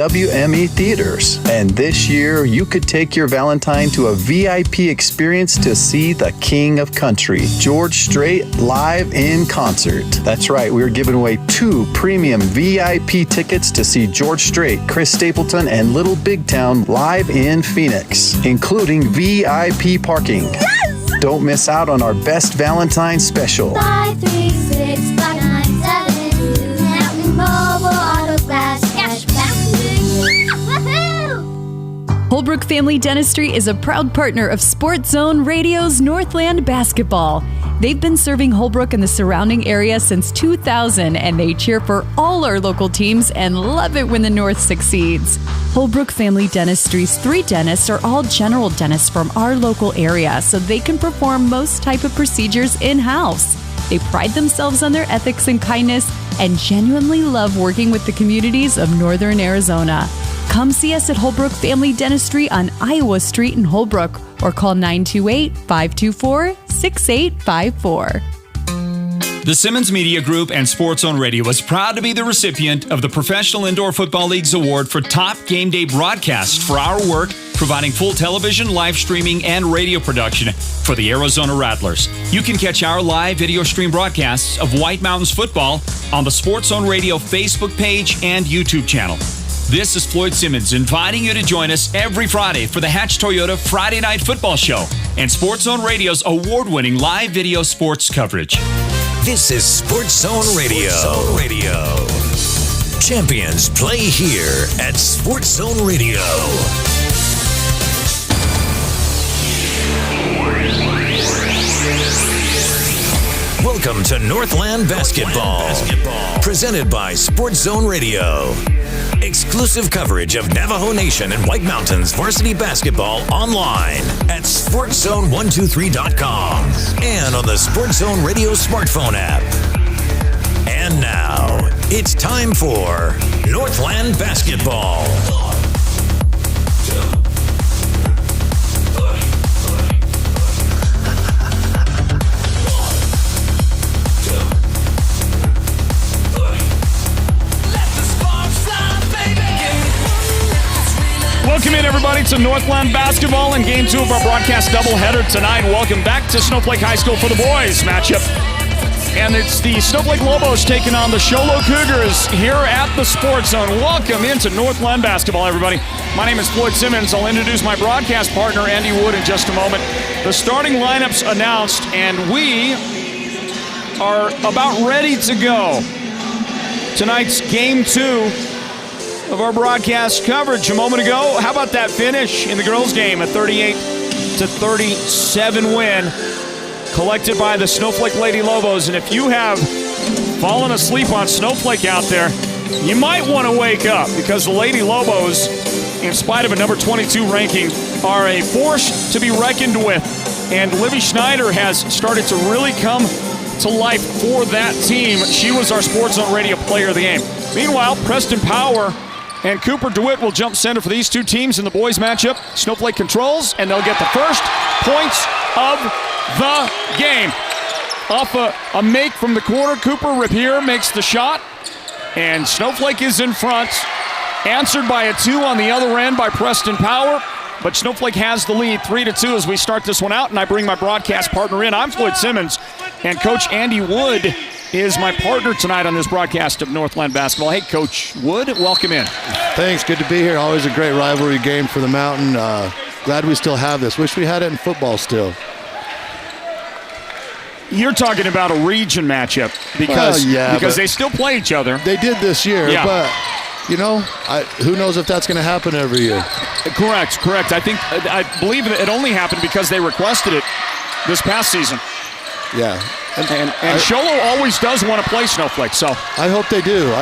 WME Theaters. And this year, you could take your Valentine to a VIP experience to see the King of Country, George Strait, live in concert. That's right, we're giving away 2 premium VIP tickets to see George Strait, Chris Stapleton, and Little Big Town live in Phoenix, including VIP parking. Yes! Don't miss out on our best Valentine special. 536-5972. Mountain Mobile Auto Glass Cashback. Holbrook Family Dentistry is a proud partner of Sports Zone Radio's Northland Basketball. They've been serving Holbrook and the surrounding area since 2000, and they cheer for all our local teams and love it when the North succeeds. Holbrook Family Dentistry's 3 dentists are all general dentists from our local area, so they can perform most type of procedures in-house. They pride themselves on their ethics and kindness and genuinely love working with the communities of Northern Arizona. Come see us at Holbrook Family Dentistry on Iowa Street in Holbrook or call 928-524-6854. The Simmons Media Group and Sports Zone Radio is proud to be the recipient of the Professional Indoor Football League's award for Top Game Day Broadcast for our work providing full television, live streaming, and radio production for the Arizona Rattlers. You can catch our live video stream broadcasts of White Mountains football on the Sports Zone Radio Facebook page and YouTube channel. This is Floyd Simmons inviting you to join us every Friday for the Hatch Toyota Friday Night Football Show and Sports Zone Radio's award-winning live video sports coverage. This is Sports Zone Radio. Champions play here at Sports Zone Radio. Welcome to Northland Basketball. Presented by Sports Zone Radio. Exclusive coverage of Navajo Nation and White Mountains varsity basketball online at SportsZone123.com and on the Sports Zone Radio smartphone app. And now, it's time for Northland Basketball. Welcome in, everybody, to Northland Basketball in Game 2 of our broadcast doubleheader tonight. Welcome back to Snowflake High School for the boys matchup. And it's the Snowflake Lobos taking on the Show Low Cougars here at the Sports Zone. Welcome into Northland Basketball, everybody. My name is Floyd Simmons. I'll introduce my broadcast partner, Andy Wood, in just a moment. The starting lineups announced, and we are about ready to go. Tonight's Game 2 of our broadcast coverage a moment ago. How about that finish in the girls' game? A 38-37 win collected by the Snowflake Lady Lobos. And if you have fallen asleep on Snowflake out there, you might want to wake up, because the Lady Lobos, in spite of a number 22 ranking, are a force to be reckoned with. And Livy Schneider has started to really come to life for that team. She was our Sports Zone Radio player of the game. Meanwhile, Preston Power and Cooper DeWitt will jump center for these two teams in the boys matchup. Snowflake controls, and they'll get the first points of the game. Off a make from the corner, Cooper Rapier makes the shot, and Snowflake is in front. Answered by a 2 on the other end by Preston Power, but Snowflake has the lead 3-2 as we start this one out, and I bring my broadcast partner in. I'm Floyd Simmons, and Coach Andy Wood is my partner tonight on this broadcast of Northland Basketball. Hey, Coach Wood, welcome in. Thanks, good to be here. Always a great rivalry game for the Mountain. Glad we still have this. Wish we had it in football still. You're talking about a region matchup because they still play each other. They did this year, but you know, who knows if that's going to happen every year. Correct. I believe it only happened because they requested it this past season. Yeah. And Show Low always does want to play Snowflake, so. I hope they do.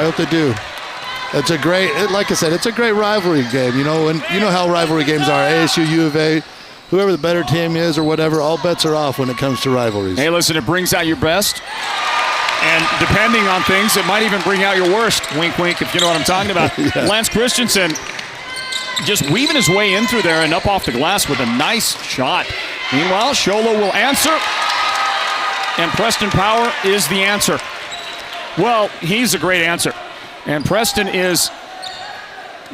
It's a great, like I said, it's a great rivalry game. You know, and you know how rivalry games are. ASU, U of A, whoever the better team is or whatever, all bets are off when it comes to rivalries. Hey, listen, it brings out your best. And depending on things, it might even bring out your worst. Wink, wink, if you know what I'm talking about. Yeah. Lance Christensen just weaving his way in through there and up off the glass with a nice shot. Meanwhile, Show Low will answer. And Preston Power is the answer. Well, he's a great answer. And Preston is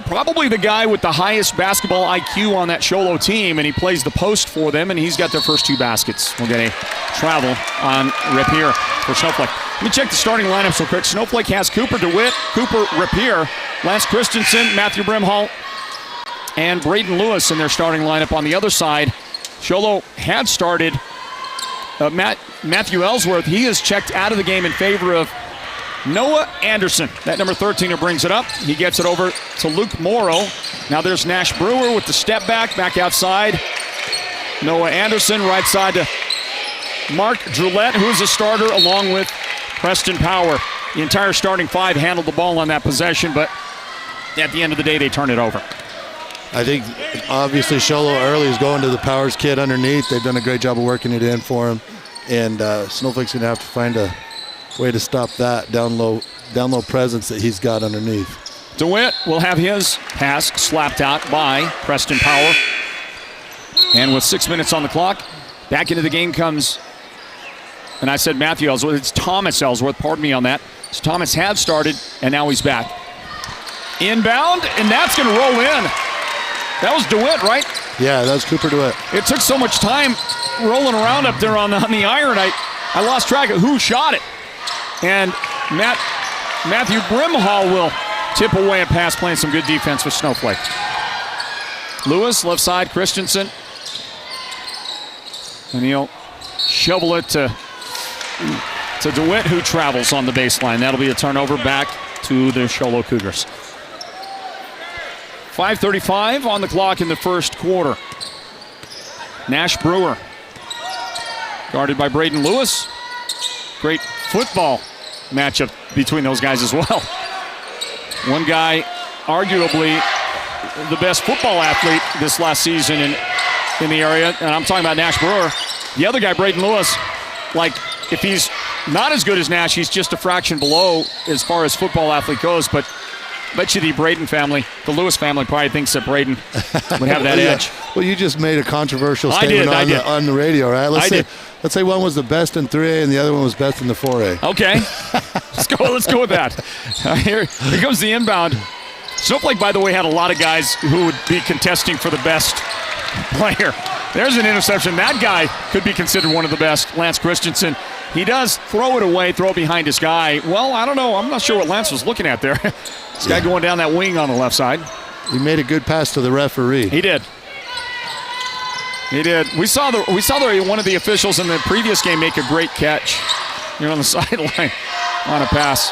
probably the guy with the highest basketball IQ on that Show Low team, and he plays the post for them, and he's got their first 2 baskets. We'll get a travel on Rapier for Snowflake. Let me check the starting lineup real quick. Snowflake has Cooper DeWitt, Cooper Rapier, Lance Christensen, Matthew Brimhall, and Braden Lewis in their starting lineup. On the other side, Show Low had started Matthew Ellsworth. He is checked out of the game in favor of Noah Anderson, that number 13 who brings it up. He gets it over to Luke Morrow. Now there's Nash Brewer with the step back outside. Noah Anderson, right side to Mark Drillette, who is a starter, along with Preston Power. The entire starting 5 handled the ball on that possession, but at the end of the day, they turn it over. I think, obviously, Show Low early is going to the Powers kid underneath. They've done a great job of working it in for him. And Snowflake's going to have to find a way to stop that down low presence that he's got underneath. DeWitt will have his pass slapped out by Preston Power. And with 6 minutes on the clock, back into the game comes, and I said Matthew Ellsworth, it's Thomas Ellsworth, pardon me on that. So Thomas had started, and now he's back. Inbound, and that's going to roll in. That was DeWitt, right? Yeah, that was Cooper DeWitt. It took so much time rolling around up there on the iron, I lost track of who shot it. And Matthew Brimhall will tip away a pass, playing some good defense with Snowflake. Lewis, left side, Christensen. And he'll shovel it to DeWitt, who travels on the baseline. That'll be a turnover back to the Show Low Cougars. 5:35 on the clock in the first quarter. Nash Brewer, guarded by Braden Lewis. Great football matchup between those guys as well. One guy, arguably the best football athlete this last season in the area, and I'm talking about Nash Brewer. The other guy, Braden Lewis, like, if he's not as good as Nash, he's just a fraction below as far as football athlete goes, but I bet you the Braden family, the Lewis family, probably thinks that Braden would have that edge. Well, you just made a controversial statement on the radio, right? Let's say one was the best in 3A and the other one was best in the 4A. Okay. Let's go with that. Here comes the inbound. Snowflake, by the way, had a lot of guys who would be contesting for the best player. There's an interception. That guy could be considered one of the best, Lance Christensen. He does throw it away, throw it behind his guy. Well, I don't know. I'm not sure what Lance was looking at there. This guy going down that wing on the left side. He made a good pass to the referee. He did. We saw one of the officials in the previous game make a great catch here on the sideline on a pass.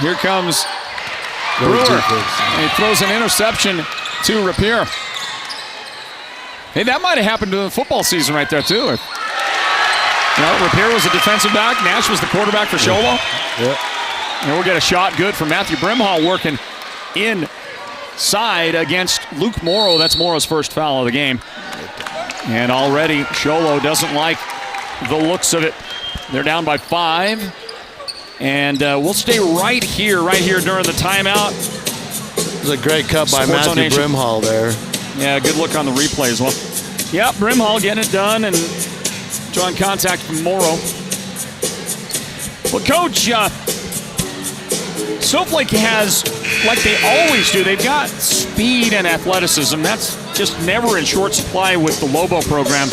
Here comes Brewer, and he throws an interception to Rapier. Hey, that might have happened in the football season right there, too. Rapier was the defensive back. Nash was the quarterback for Show Low. Yeah. And we'll get a shot good for Matthew Brimhall working inside against Luke Morrow. That's Morrow's first foul of the game. And already Show Low doesn't like the looks of it. They're down by 5. And we'll stay right here during the timeout. It was a great cut by Matthew Brimhall there. Yeah, good look on the replay as well. Yep, Brimhall getting it done and drawing contact from Morrow. Well, Coach, Snowflake has, like they always do, they've got speed and athleticism. That's just never in short supply with the Lobo program.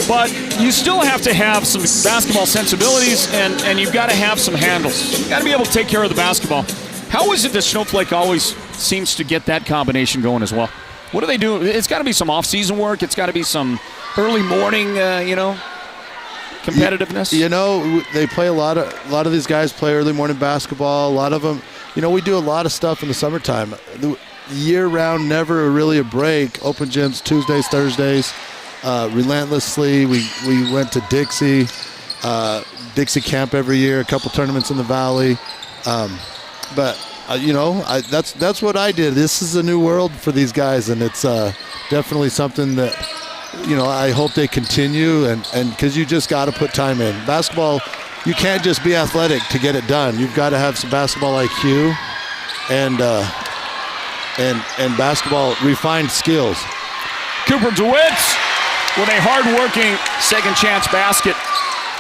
But you still have to have some basketball sensibilities, and you've got to have some handles. You've got to be able to take care of the basketball. How is it that Snowflake always seems to get that combination going as well? What do they do? It's got to be some off-season work. It's got to be some early morning, competitiveness. They play a lot of these guys play early morning basketball. A lot of them, we do a lot of stuff in the summertime. Year-round, never really a break. Open gyms Tuesdays, Thursdays. Relentlessly, we went to Dixie camp every year, a couple tournaments in the Valley. That's what I did. This is a new world for these guys, and it's definitely something that, I hope they continue, and because you just got to put time in. Basketball, you can't just be athletic to get it done. You've got to have some basketball IQ and basketball refined skills. Cooper DeWitt with a hard-working second chance basket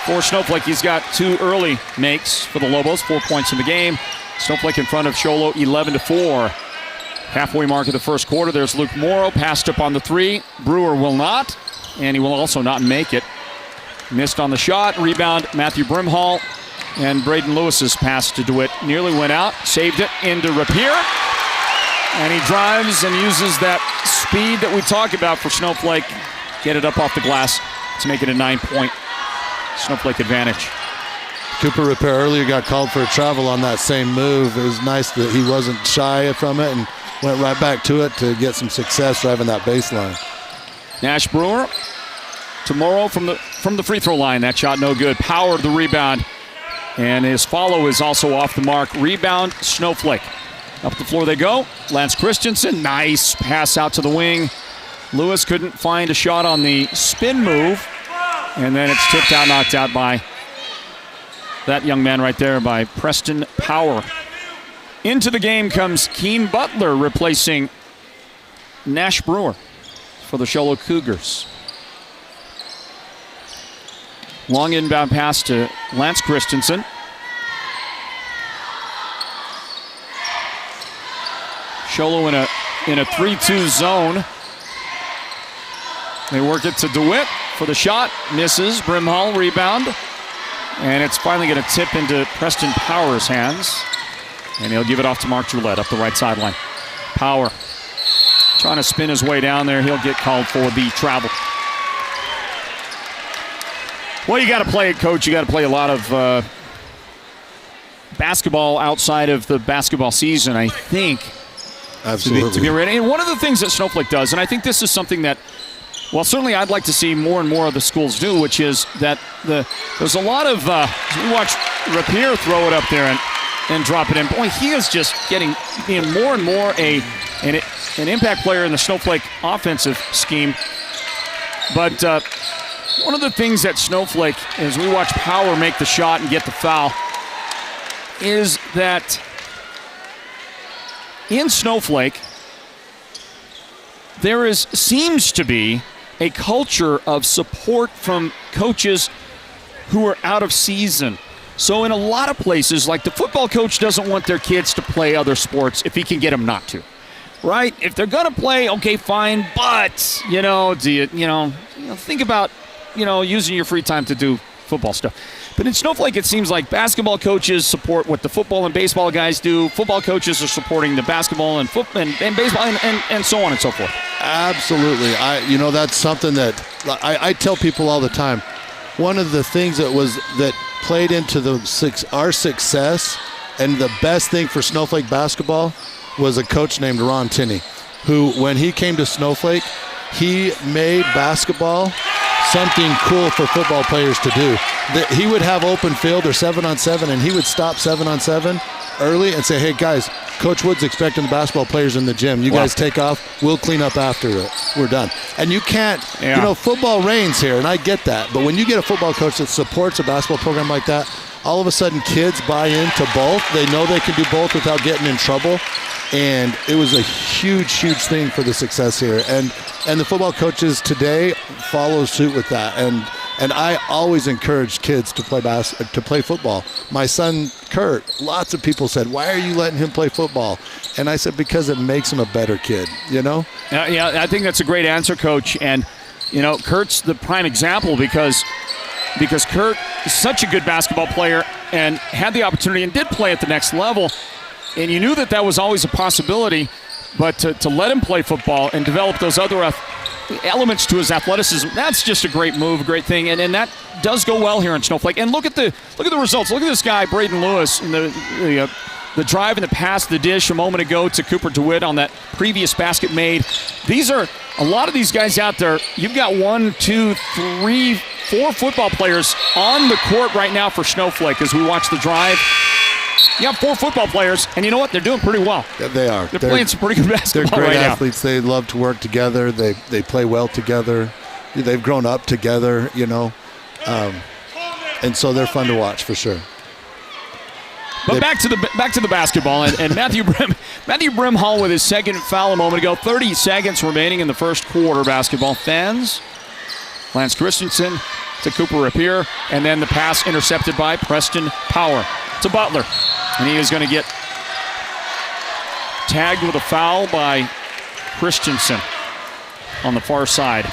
for Snowflake. He's got 2 early makes for the Lobos, 4 points in the game. Snowflake in front of Show Low 11-4. Halfway mark of the first quarter. There's Luke Morrow, passed up on the three. Brewer will not, and he will also not make it. Missed on the shot. Rebound, Matthew Brimhall. And Braden Lewis's pass to DeWitt nearly went out. Saved it into Rapier. And he drives and uses that speed that we talk about for Snowflake. Get it up off the glass to make it a 9-point Snowflake advantage. Cooper Rapier earlier got called for a travel on that same move. It was nice that he wasn't shy from it and went right back to it to get some success driving that baseline. Nash Brewer to Morrow from the free throw line. That shot no good. Power the rebound. And his follow is also off the mark. Rebound, Snowflake. Up the floor they go. Lance Christensen, nice pass out to the wing. Lewis couldn't find a shot on the spin move. And then it's tipped out, knocked out by that young man right there, by Preston Power. Into the game comes Keen Butler, replacing Nash Brewer for the Show Low Cougars. Long inbound pass to Lance Christensen. Show Low in a 3-2 zone. They work it to DeWitt for the shot. Misses. Brimhall rebound. And it's finally going to tip into Preston Power's hands. And he'll give it off to Mark Gillette up the right sideline. Power trying to spin his way down there. He'll get called for the travel. Well, you got to play it, Coach. You got to play a lot of basketball outside of the basketball season, I think. Absolutely. To get ready. And one of the things that Snowflake does, and I think this is something that, well, certainly I'd like to see more and more of the schools do, which is that there's a lot of, we watch Rapier throw it up there and drop it in. Boy, he is just being more and more an impact player in the Snowflake offensive scheme. But one of the things that Snowflake, as we watch Power make the shot and get the foul, is that in Snowflake, there seems to be a culture of support from coaches who are out of season. So in a lot of places, like the football coach doesn't want their kids to play other sports if he can get them not to, right? If they're going to play, okay, fine, but, think about, using your free time to do football stuff. But in Snowflake, it seems like basketball coaches support what the football and baseball guys do. Football coaches are supporting the basketball and baseball and so on and so forth. Absolutely. That's something that I tell people all the time. One of the things that played into our success and the best thing for Snowflake basketball was a coach named Ron Tinney, who, when he came to Snowflake, he made basketball something cool for football players to do. He would have open field or 7-on-7, and he would stop 7-on-7 early and say, hey, guys, Coach Wood's expecting the basketball players in the gym. You guys take off. We'll clean up after it. We're done. And you can't, football reigns here, and I get that. But when you get a football coach that supports a basketball program like that, all of a sudden kids buy into both. They know they can do both without getting in trouble. And it was a huge, huge thing for the success here. And the football coaches today follow suit with that. And I always encourage kids to play football. My son, Kurt, lots of people said, why are you letting him play football? And I said, because it makes him a better kid, Yeah, I think that's a great answer, Coach. And, Kurt's the prime example because Kurt is such a good basketball player and had the opportunity and did play at the next level. And you knew that was always a possibility, but to let him play football and develop those other elements to his athleticism, that's just a great move, a great thing. And that does go well here in Snowflake. And look at the results. Look at this guy, Braden Lewis, in the drive and the pass, the dish a moment ago to Cooper DeWitt on that previous basket made. These are a lot of these guys out there. You've got 1, 2, 3, 4 football players on the court right now for Snowflake as we watch the drive. You have 4 football players, and you know what? They're doing pretty well. Yeah, they are. They're playing some pretty good basketball right now. They're great right athletes. They love to work together. They play well together. They've grown up together, and so they're fun to watch for sure. But back to the basketball, and Matthew Brimhall with his second foul a moment ago. 30 seconds remaining in the first quarter. Basketball fans. Lance Christensen to Cooper Rapier, and then the pass intercepted by Preston Power to Butler. And he is going to get tagged with a foul by Christensen on the far side.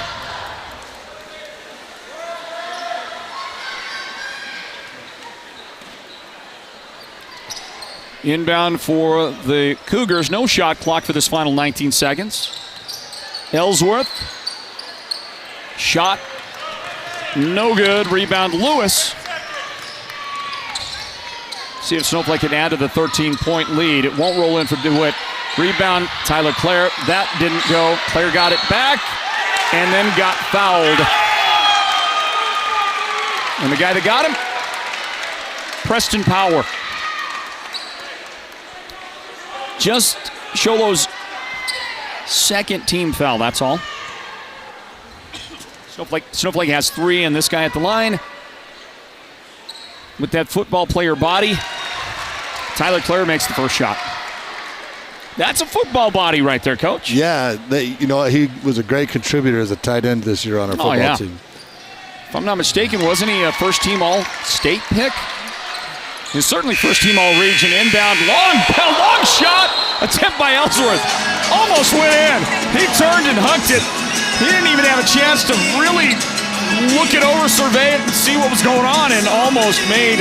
Inbound for the Cougars. No shot clock for this final 19 seconds. Ellsworth. Shot. No good. Rebound Lewis. See if Snowflake can add to the 13-point lead. It won't roll in for DeWitt. Rebound Tyler Clare. That didn't go. Clare got it back and then got fouled. And the guy that got him, Preston Power. Just Show Low's second team foul, that's all. Snowflake has 3, and this guy at the line with that football player body. Tyler Clare makes the first shot. That's a football body right there, Coach. Yeah, he was a great contributor as a tight end this year on our football team. If I'm not mistaken, wasn't he a first-team All-State pick? He's certainly first-team All-Region. Inbound, long shot, attempt by Ellsworth. Almost went in. He turned and hucked it. He didn't even have a chance to really look it over, survey it, and see what was going on, and almost made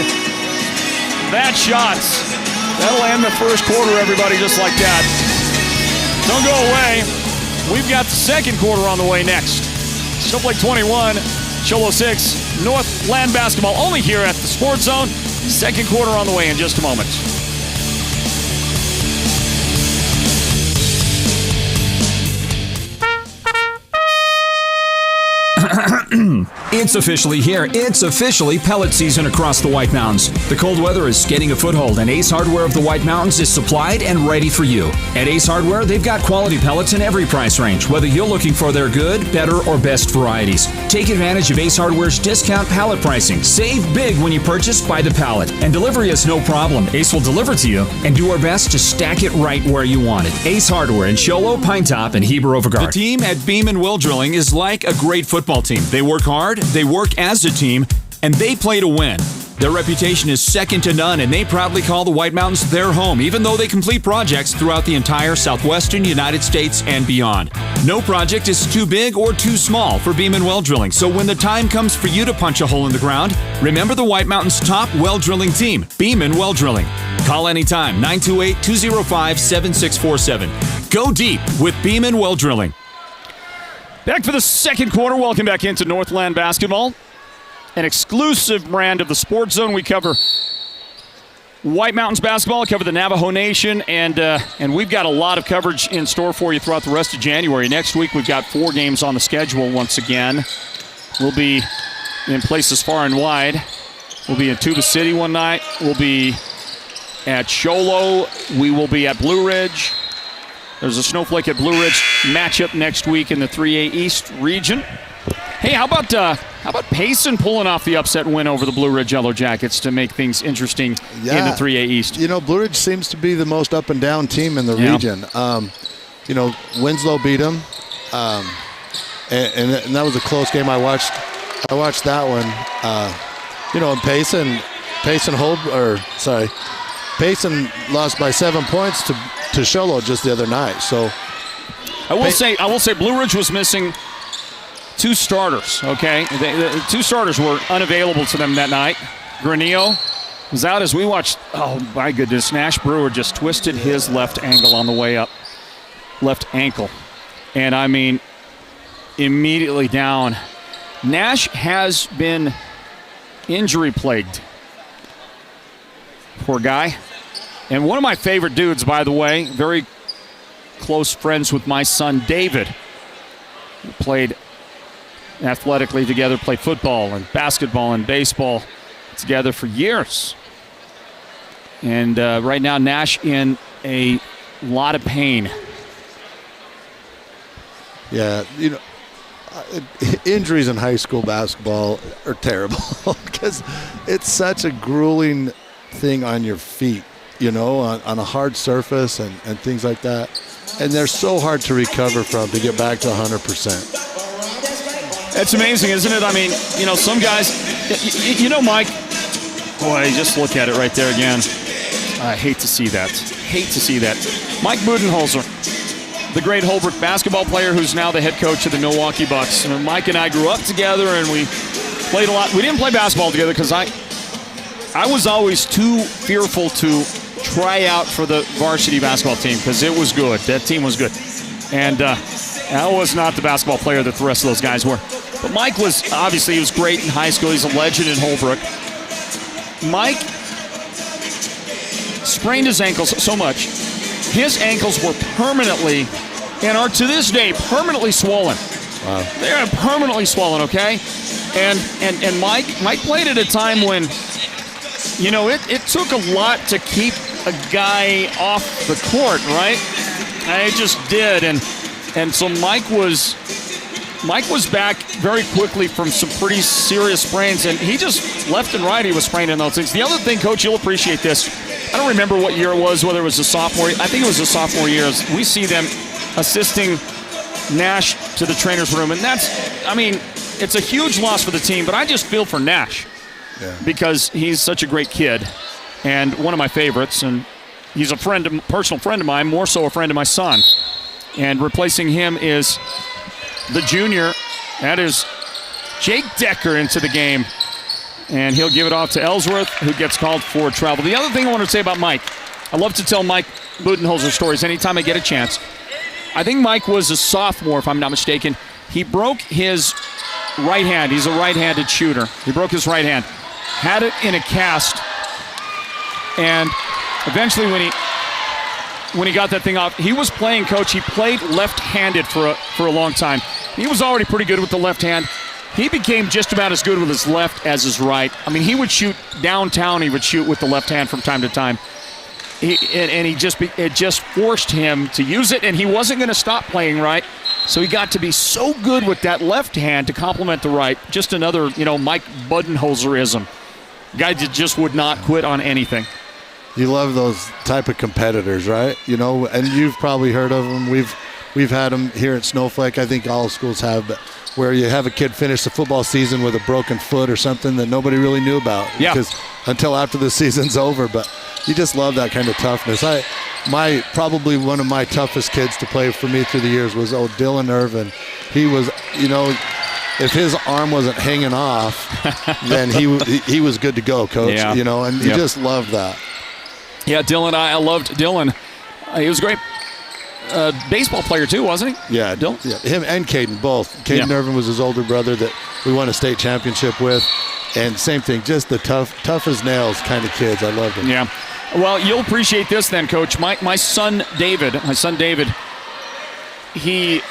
that shot. That'll end the first quarter, everybody, just like that. Don't go away. We've got the second quarter on the way next. Snowflake 21, Show Low 6, Northland Basketball, only here at the Sports Zone. Second quarter on the way in just a moment. It's officially here. It's officially pellet season across the White Mountains. The cold weather is getting a foothold, and Ace Hardware of the White Mountains is supplied and ready for you. At Ace Hardware, they've got quality pellets in every price range, whether you're looking for their good, better, or best varieties. Take advantage of Ace Hardware's discount pallet pricing. Save big when you purchase by the pallet. And delivery is no problem. Ace will deliver to you and do our best to stack it right where you want it. Ace Hardware in Show Low, Pine Top, and Heber Overgard. The team at Beam & Will Drilling is like a great football team. They work hard, they work as a team, and they play to win. Their reputation is second to none, and they proudly call the White Mountains their home, even though they complete projects throughout the entire southwestern United States and beyond. No project is too big or too small for Beam & Well Drilling, so when the time comes for you to punch a hole in the ground, remember the White Mountains' top well drilling team, Beam & Well Drilling. Call anytime, 928-205-7647. Go deep with Beam & Well Drilling. Back for the second quarter. Welcome back into Northland Basketball. An exclusive brand of the Sports Zone. We cover White Mountains basketball, cover the Navajo Nation, and we've got a lot of coverage in store for you throughout the rest of January. Next week, we've got 4 games on the schedule once again. We'll be in places far and wide. We'll be in Tuba City one night. We'll be at Show Low. We will be at Blue Ridge. There's a Snowflake at Blue Ridge matchup next week in the 3A East region. Hey, how about Payson pulling off the upset win over the Blue Ridge Yellow Jackets to make things interesting in the 3A East? Blue Ridge seems to be the most up and down team in the region. Winslow beat them, and that was a close game. I watched that one. And Payson lost by 7 points to Show Low just the other night. So I will say Blue Ridge was missing 2 starters, okay? The 2 starters were unavailable to them that night. Granillo was out as we watched. Oh, my goodness. Nash Brewer just twisted his left ankle on the way up. Left ankle. And, I mean, immediately down. Nash has been injury-plagued. Poor guy. And one of my favorite dudes, by the way, very close friends with my son, David. We played athletically together, played football and basketball and baseball together for years. And right now, Nash in a lot of pain. Yeah, injuries in high school basketball are terrible because it's such a grueling thing on your feet, on a hard surface and things like that. And they're so hard to recover from to get back to 100%. It's amazing, isn't it? I mean, some guys, Mike, boy, just look at it right there again. I hate to see that. Mike Budenholzer, the great Holbrook basketball player who's now the head coach of the Milwaukee Bucks. And Mike and I grew up together, and we played a lot. We didn't play basketball together because I was always too fearful to try out for the varsity basketball team because it was good. That team was good. And I was not the basketball player that the rest of those guys were. But Mike was, obviously, he was great in high school. He's a legend in Holbrook. Mike sprained his ankles so much. His ankles were permanently, and are to this day, permanently swollen. Wow. They're permanently swollen, okay? And Mike played at a time when, you know, it took a lot to keep a guy off the court, right? It just did. And so Mike was back very quickly from some pretty serious sprains, and he just left and right he was spraining those things. The other thing, Coach, you'll appreciate this. I don't remember what year it was, whether it was a sophomore. I think it was a sophomore year. We see them assisting Nash to the trainer's room, and it's a huge loss for the team, but I just feel for Nash because he's such a great kid and one of my favorites, and he's a personal friend of mine, more so a friend of my son. And replacing him is the junior. That is Jake Decker into the game. And he'll give it off to Ellsworth, who gets called for travel. The other thing I want to say about Mike, I love to tell Mike Budenholzer stories anytime I get a chance. I think Mike was a sophomore, if I'm not mistaken. He broke his right hand. He's a right-handed shooter. He broke his right hand. Had it in a cast. And eventually when he got that thing off, he was playing, Coach. He played left-handed for a long time. He was already pretty good with the left hand. He became just about as good with his left as his right. I mean, he would shoot downtown. He would shoot with the left hand from time to time. It just forced him to use it, and he wasn't going to stop playing right. So he got to be so good with that left hand to complement the right. Just another, Mike Budenholzerism. Guy that just would not quit on anything. You love those type of competitors, right? And you've probably heard of them. We've had them here at Snowflake. I think all schools have, but where you have a kid finish the football season with a broken foot or something that nobody really knew about. Yeah. Because until after the season's over, but you just love that kind of toughness. Probably one of my toughest kids to play for me through the years was Dylan Irvin. He was, if his arm wasn't hanging off, then he was good to go, Coach. Yeah. And you just love that. Yeah, Dylan, I loved Dylan. He was a great baseball player too, wasn't he? Yeah, Dylan? Yeah, him and Caden both. Caden Irvin was his older brother that we won a state championship with. And same thing, just the tough as nails kind of kids. I love them. Yeah. Well, you'll appreciate this then, Coach. My son David, he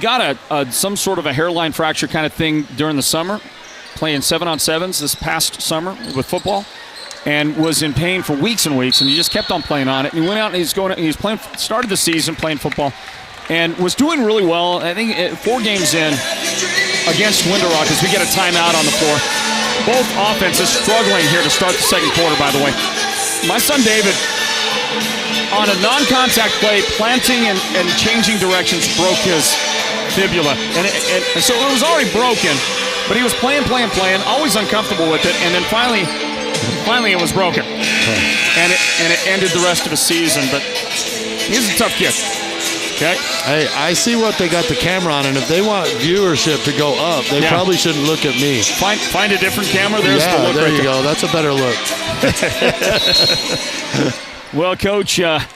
got some sort of a hairline fracture kind of thing during the summer, playing 7-on-7s this past summer with football, and was in pain for weeks and weeks, and he just kept on playing on it. And he went out and started the season playing football, and was doing really well. I think 4 games in against Winter Rock, as we get a timeout on the floor. Both offenses struggling here to start the second quarter, by the way. My son David, on a non-contact play, planting and changing directions, broke his fibula. And so it was already broken, but he was playing, always uncomfortable with it, and then finally it was broken. And it ended the rest of the season, but he's a tough kid. Okay. Hey, I see what they got the camera on, and if they want viewership to go up, they probably shouldn't look at me. Find a different camera. There's the look. There right you go. That's a better look. Well, Coach, if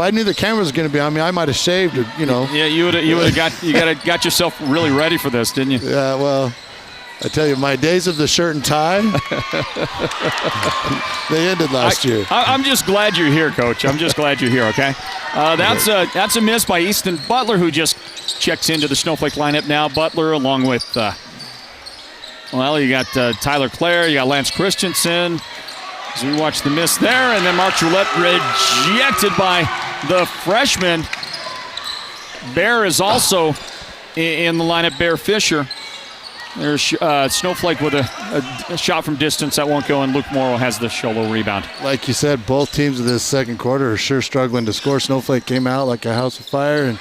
I knew the camera was going to be on me, I might have shaved it. Yeah, you would have got yourself really ready for this, didn't you? Yeah. Well, I tell you, my days of the shirt and tie, they ended last year. I'm just glad you're here, Coach. I'm just glad you're here, okay? That's a miss by Easton Butler, who just checks into the Snowflake lineup now. Butler along with, you got Tyler Clare, you got Lance Christensen. As we watch the miss there, and then Mark Roulette rejected by the freshman. Bear is also in the lineup, Bear Fisher. There's Snowflake with a shot from distance that won't go, and Luke Morrow has the Show Low rebound. Like you said, both teams of this second quarter are sure struggling to score. Snowflake came out like a house of fire,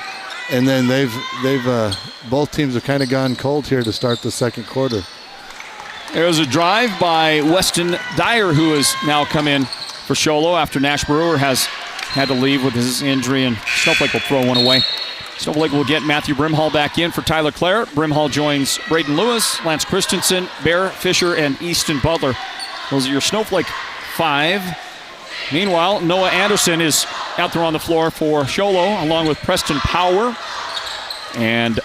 and then they've both teams have kind of gone cold here to start the second quarter. There's a drive by Weston Dyer, who has now come in for Show Low after Nash Brewer has had to leave with his injury, and Snowflake will throw one away. Snowflake will get Matthew Brimhall back in for Tyler Clare. Brimhall joins Braden Lewis, Lance Christensen, Bear Fisher, and Easton Butler. Those are your Snowflake 5. Meanwhile, Noah Anderson is out there on the floor for Show Low, along with Preston Power and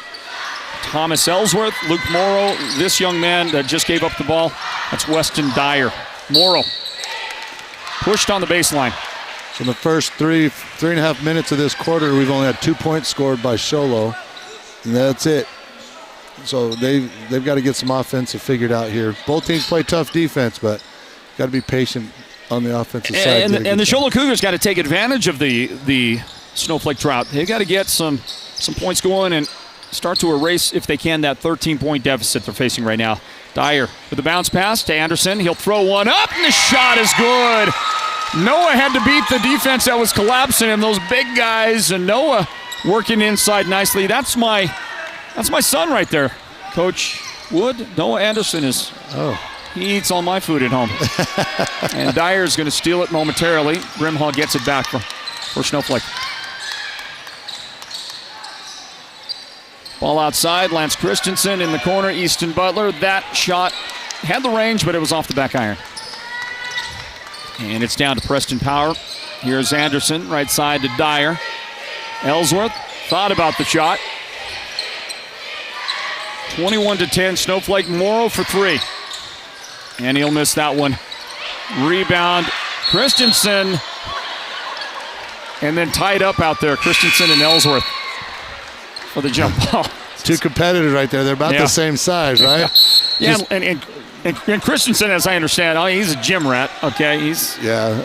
Thomas Ellsworth, Luke Morrow. This young man that just gave up the ball, that's Weston Dyer. Morrow pushed on the baseline. So in the first three and a half minutes of this quarter, we've only had 2 points scored by Show Low, and that's it. So they've got to get some offensive figured out here. Both teams play tough defense, but got to be patient on the offensive side. And the Show Low Cougars got to take advantage of the Snowflake drought. They've got to get some points going and start to erase, if they can, that 13-point deficit they're facing right now. Dyer with the bounce pass to Anderson. He'll throw one up, and the shot is good. Noah had to beat the defense that was collapsing him, those big guys, and Noah working inside nicely. That's my son right there, Coach Wood. Noah Anderson is, he eats all my food at home. And Dyer's going to steal it momentarily. Brimhall gets it back for Snowflake. Ball outside, Lance Christensen in the corner, Easton Butler. That shot had the range, but it was off the back iron. And it's down to Preston Power. Here's Anderson, right side to Dyer. Ellsworth thought about the shot. 21-10, Snowflake. Morrow for 3. And he'll miss that one. Rebound, Christensen. And then tied up out there, Christensen and Ellsworth for the jump ball. Two competitors right there. They're about the same size, right? Yeah, and Christensen, as I understand, he's a gym rat, okay?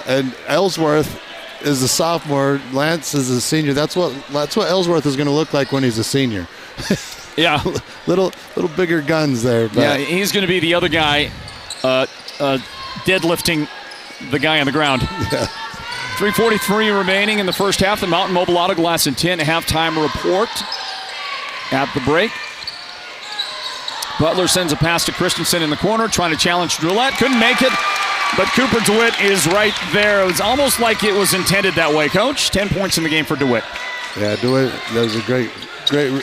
And Ellsworth is a sophomore. Lance is a senior. That's what Ellsworth is going to look like when he's a senior. Yeah. little bigger guns there. But. Yeah, he's going to be the other guy deadlifting the guy on the ground. Yeah. 3:43 remaining in the first half. The Mountain Mobile Auto Glass and Tint halftime report at the break. Butler sends a pass to Christensen in the corner, trying to challenge Drillette. Couldn't make it, but Cooper DeWitt is right there. It was almost like it was intended that way, Coach. 10 points in the game for DeWitt. Yeah, DeWitt, that was a great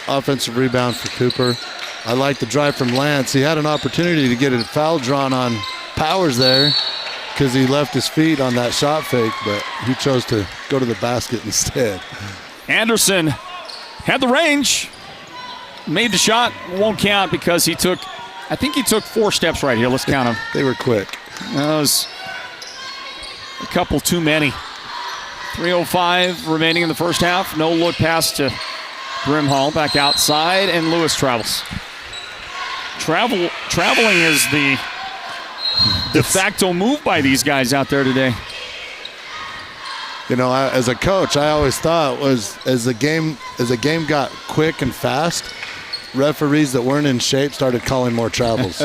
offensive rebound for Cooper. I like the drive from Lance. He had an opportunity to get a foul drawn on Powers there because he left his feet on that shot fake, but he chose to go to the basket instead. Anderson had the range. Made the shot, won't count because he took 4 steps right here. Let's count them. They were quick. That was a couple too many. 3:05 remaining in the first half. No look pass to Brimhall back outside, and Lewis travels. Traveling is the de facto move by these guys out there today. You know, as a coach, I always thought was as the game got quick and fast, referees that weren't in shape started calling more travels.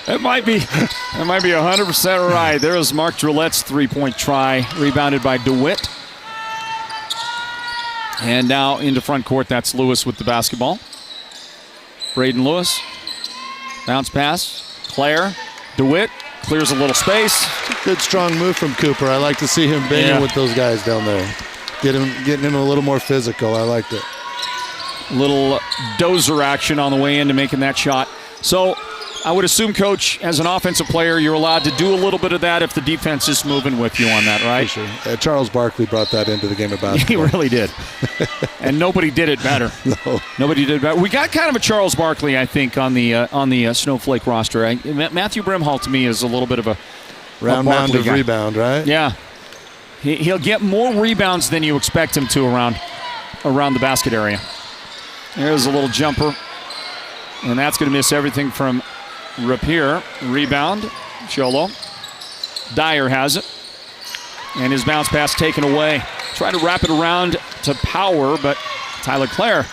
That might be 100% right. There was Mark Drillette's 3-point try, rebounded by DeWitt. And now into front court, that's Lewis with the basketball. Braden Lewis, bounce pass, Clare, DeWitt. Clears a little space. Good strong move from Cooper. I like to see him banging with those guys down there. Getting him a little more physical. I liked it. Little dozer action on the way into making that shot. So I would assume, Coach, as an offensive player, you're allowed to do a little bit of that if the defense is moving with you on that, right? For sure. Charles Barkley brought that into the game of basketball. He really did. And nobody did it better. No. Nobody did it better. We got kind of a Charles Barkley, I think, on the Snowflake roster. Matthew Brimhall, to me, is a little bit of a round mound of rebound, right? Yeah. He'll get more rebounds than you expect him to around the basket area. There's a little jumper. And that's going to miss everything from Rapier. Rebound. Show Low. Dyer has it. And his bounce pass taken away. Try to wrap it around to Power, but Tyler Clare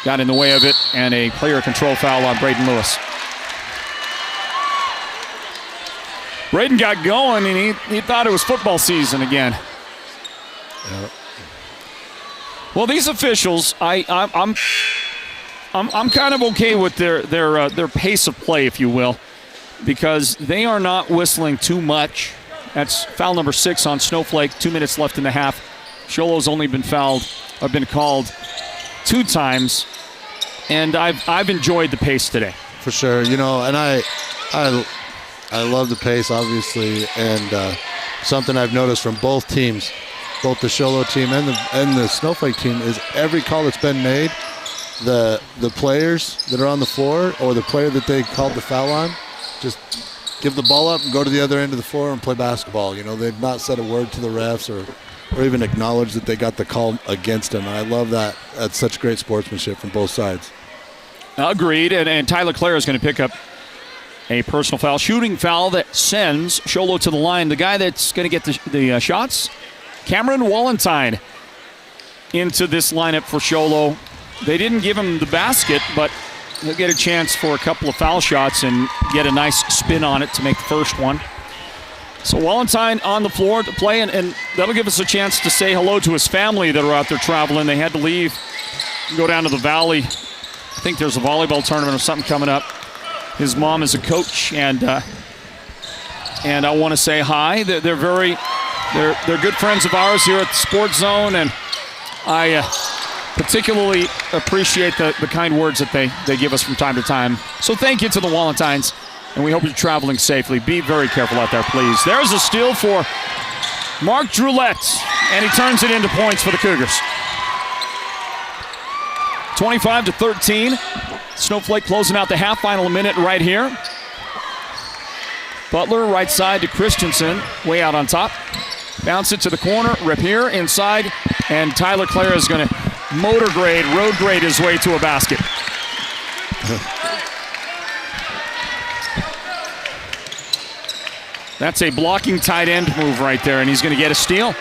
got in the way of it, and a player control foul on Braden Lewis. Braden got going, and he thought it was football season again. Yep. Well, these officials, I'm I'm kind of okay with their pace of play, if you will, because they are not whistling too much. That's foul number 6 on Snowflake. 2 minutes left in the half. Show Low's only been called 2 times, and I've enjoyed the pace today. For sure, and I love the pace, obviously, and something I've noticed from both teams, both the Show Low team and the Snowflake team, is every call that's been made, the players that are on the floor or the player that they called the foul on, just give the ball up and go to the other end of the floor and play basketball. They've not said a word to the refs or even acknowledged that they got the call against them. And I love that. That's such great sportsmanship from both sides. Agreed. And Tyler Clare is going to pick up a personal foul, shooting foul that sends Show Low to the line. The guy that's going to get the shots, Cameron Wallentine, into this lineup for Show Low. They didn't give him the basket, but he'll get a chance for a couple of foul shots and get a nice spin on it to make the first one. So Wallentine on the floor to play, and that'll give us a chance to say hello to his family that are out there traveling. They had to leave, go down to the valley. I think there's a volleyball tournament or something coming up. His mom is a coach, and I want to say hi. They're good friends of ours here at the Sports Zone, and I particularly appreciate the kind words that they give us from time to time. So thank you to the Wallentines, and we hope you're traveling safely. Be very careful out there, please. There's a steal for Mark Droulette, and he turns it into points for the Cougars. 25-13. Snowflake closing out the half, final minute right here. Butler right side to Christensen, way out on top. Bounce it to the corner, rip here, inside, and Tyler Clare is going to road grade his way to a basket. That's a blocking tight end move right there, and he's going to get a steal.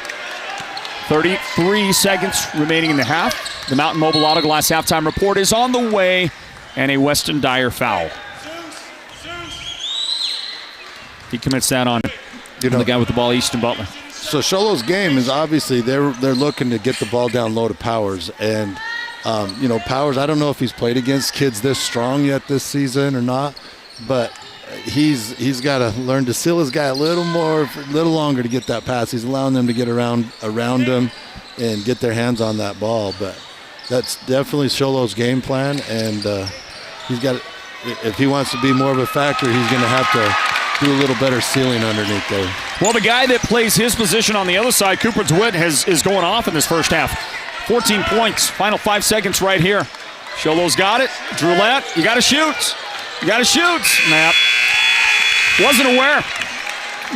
33 seconds remaining in the half. The Mountain Mobile Auto Glass halftime report is on the way, and a Weston Dyer foul. He commits that on the guy with the ball, Easton Butler. So Show Low's game is obviously they're looking to get the ball down low to Powers, and Powers, I don't know if he's played against kids this strong yet this season or not, but he's got to learn to seal his guy a little longer to get that pass. He's allowing them to get around him and get their hands on that ball, but that's definitely Show Low's game plan, and he's got, if he wants to be more of a factor, he's going to have to do a little better sealing underneath there. Well, the guy that plays his position on the other side, Cooper DeWitt, is going off in this first half. 14 points, final 5 seconds right here. Show Low's got it. Droulette, you got to shoot. You got to shoot. Nah.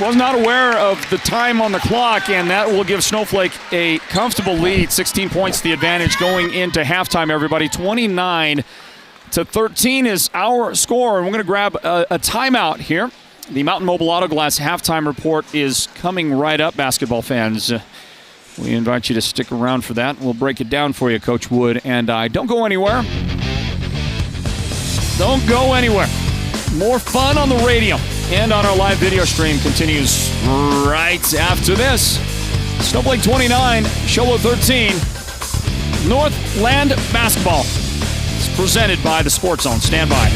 Was not aware of the time on the clock, and that will give Snowflake a comfortable lead. 16 points the advantage going into halftime, everybody. 29-13 is our score, and we're going to grab a timeout here. The Mountain Mobile Auto Glass halftime report is coming right up, basketball fans. We invite you to stick around for that. We'll break it down for you, Coach Wood and I. Don't go anywhere. Don't go anywhere. More fun on the radio and on our live video stream continues right after this. Snowflake 29, Show Low 13, Northland Basketball. It's presented by the Sports Zone. Stand by.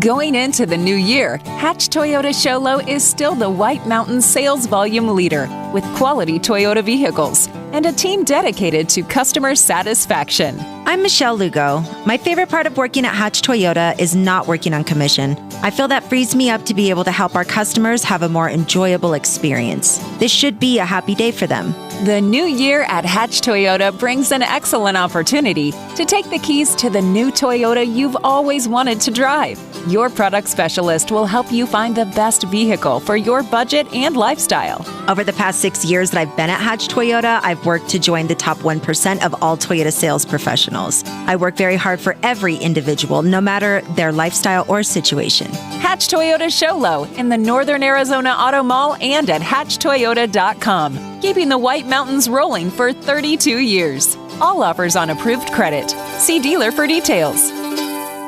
Going into the new year, Hatch Toyota Show Low is still the White Mountains sales volume leader with quality Toyota vehicles and a team dedicated to customer satisfaction. I'm Michelle Lugo. My favorite part of working at Hatch Toyota is not working on commission. I feel that frees me up to be able to help our customers have a more enjoyable experience. This should be a happy day for them. The new year at Hatch Toyota brings an excellent opportunity to take the keys to the new Toyota you've always wanted to drive. Your product specialist will help you find the best vehicle for your budget and lifestyle. Over the past 6 years that I've been at Hatch Toyota, I've worked to join the top 1% of all Toyota sales professionals. professionals. I work very hard for every individual, no matter their lifestyle or situation. Hatch Toyota Show Low in the Northern Arizona Auto Mall and at hatchtoyota.com. Keeping the White Mountains rolling for 32 years. All offers on approved credit. See dealer for details.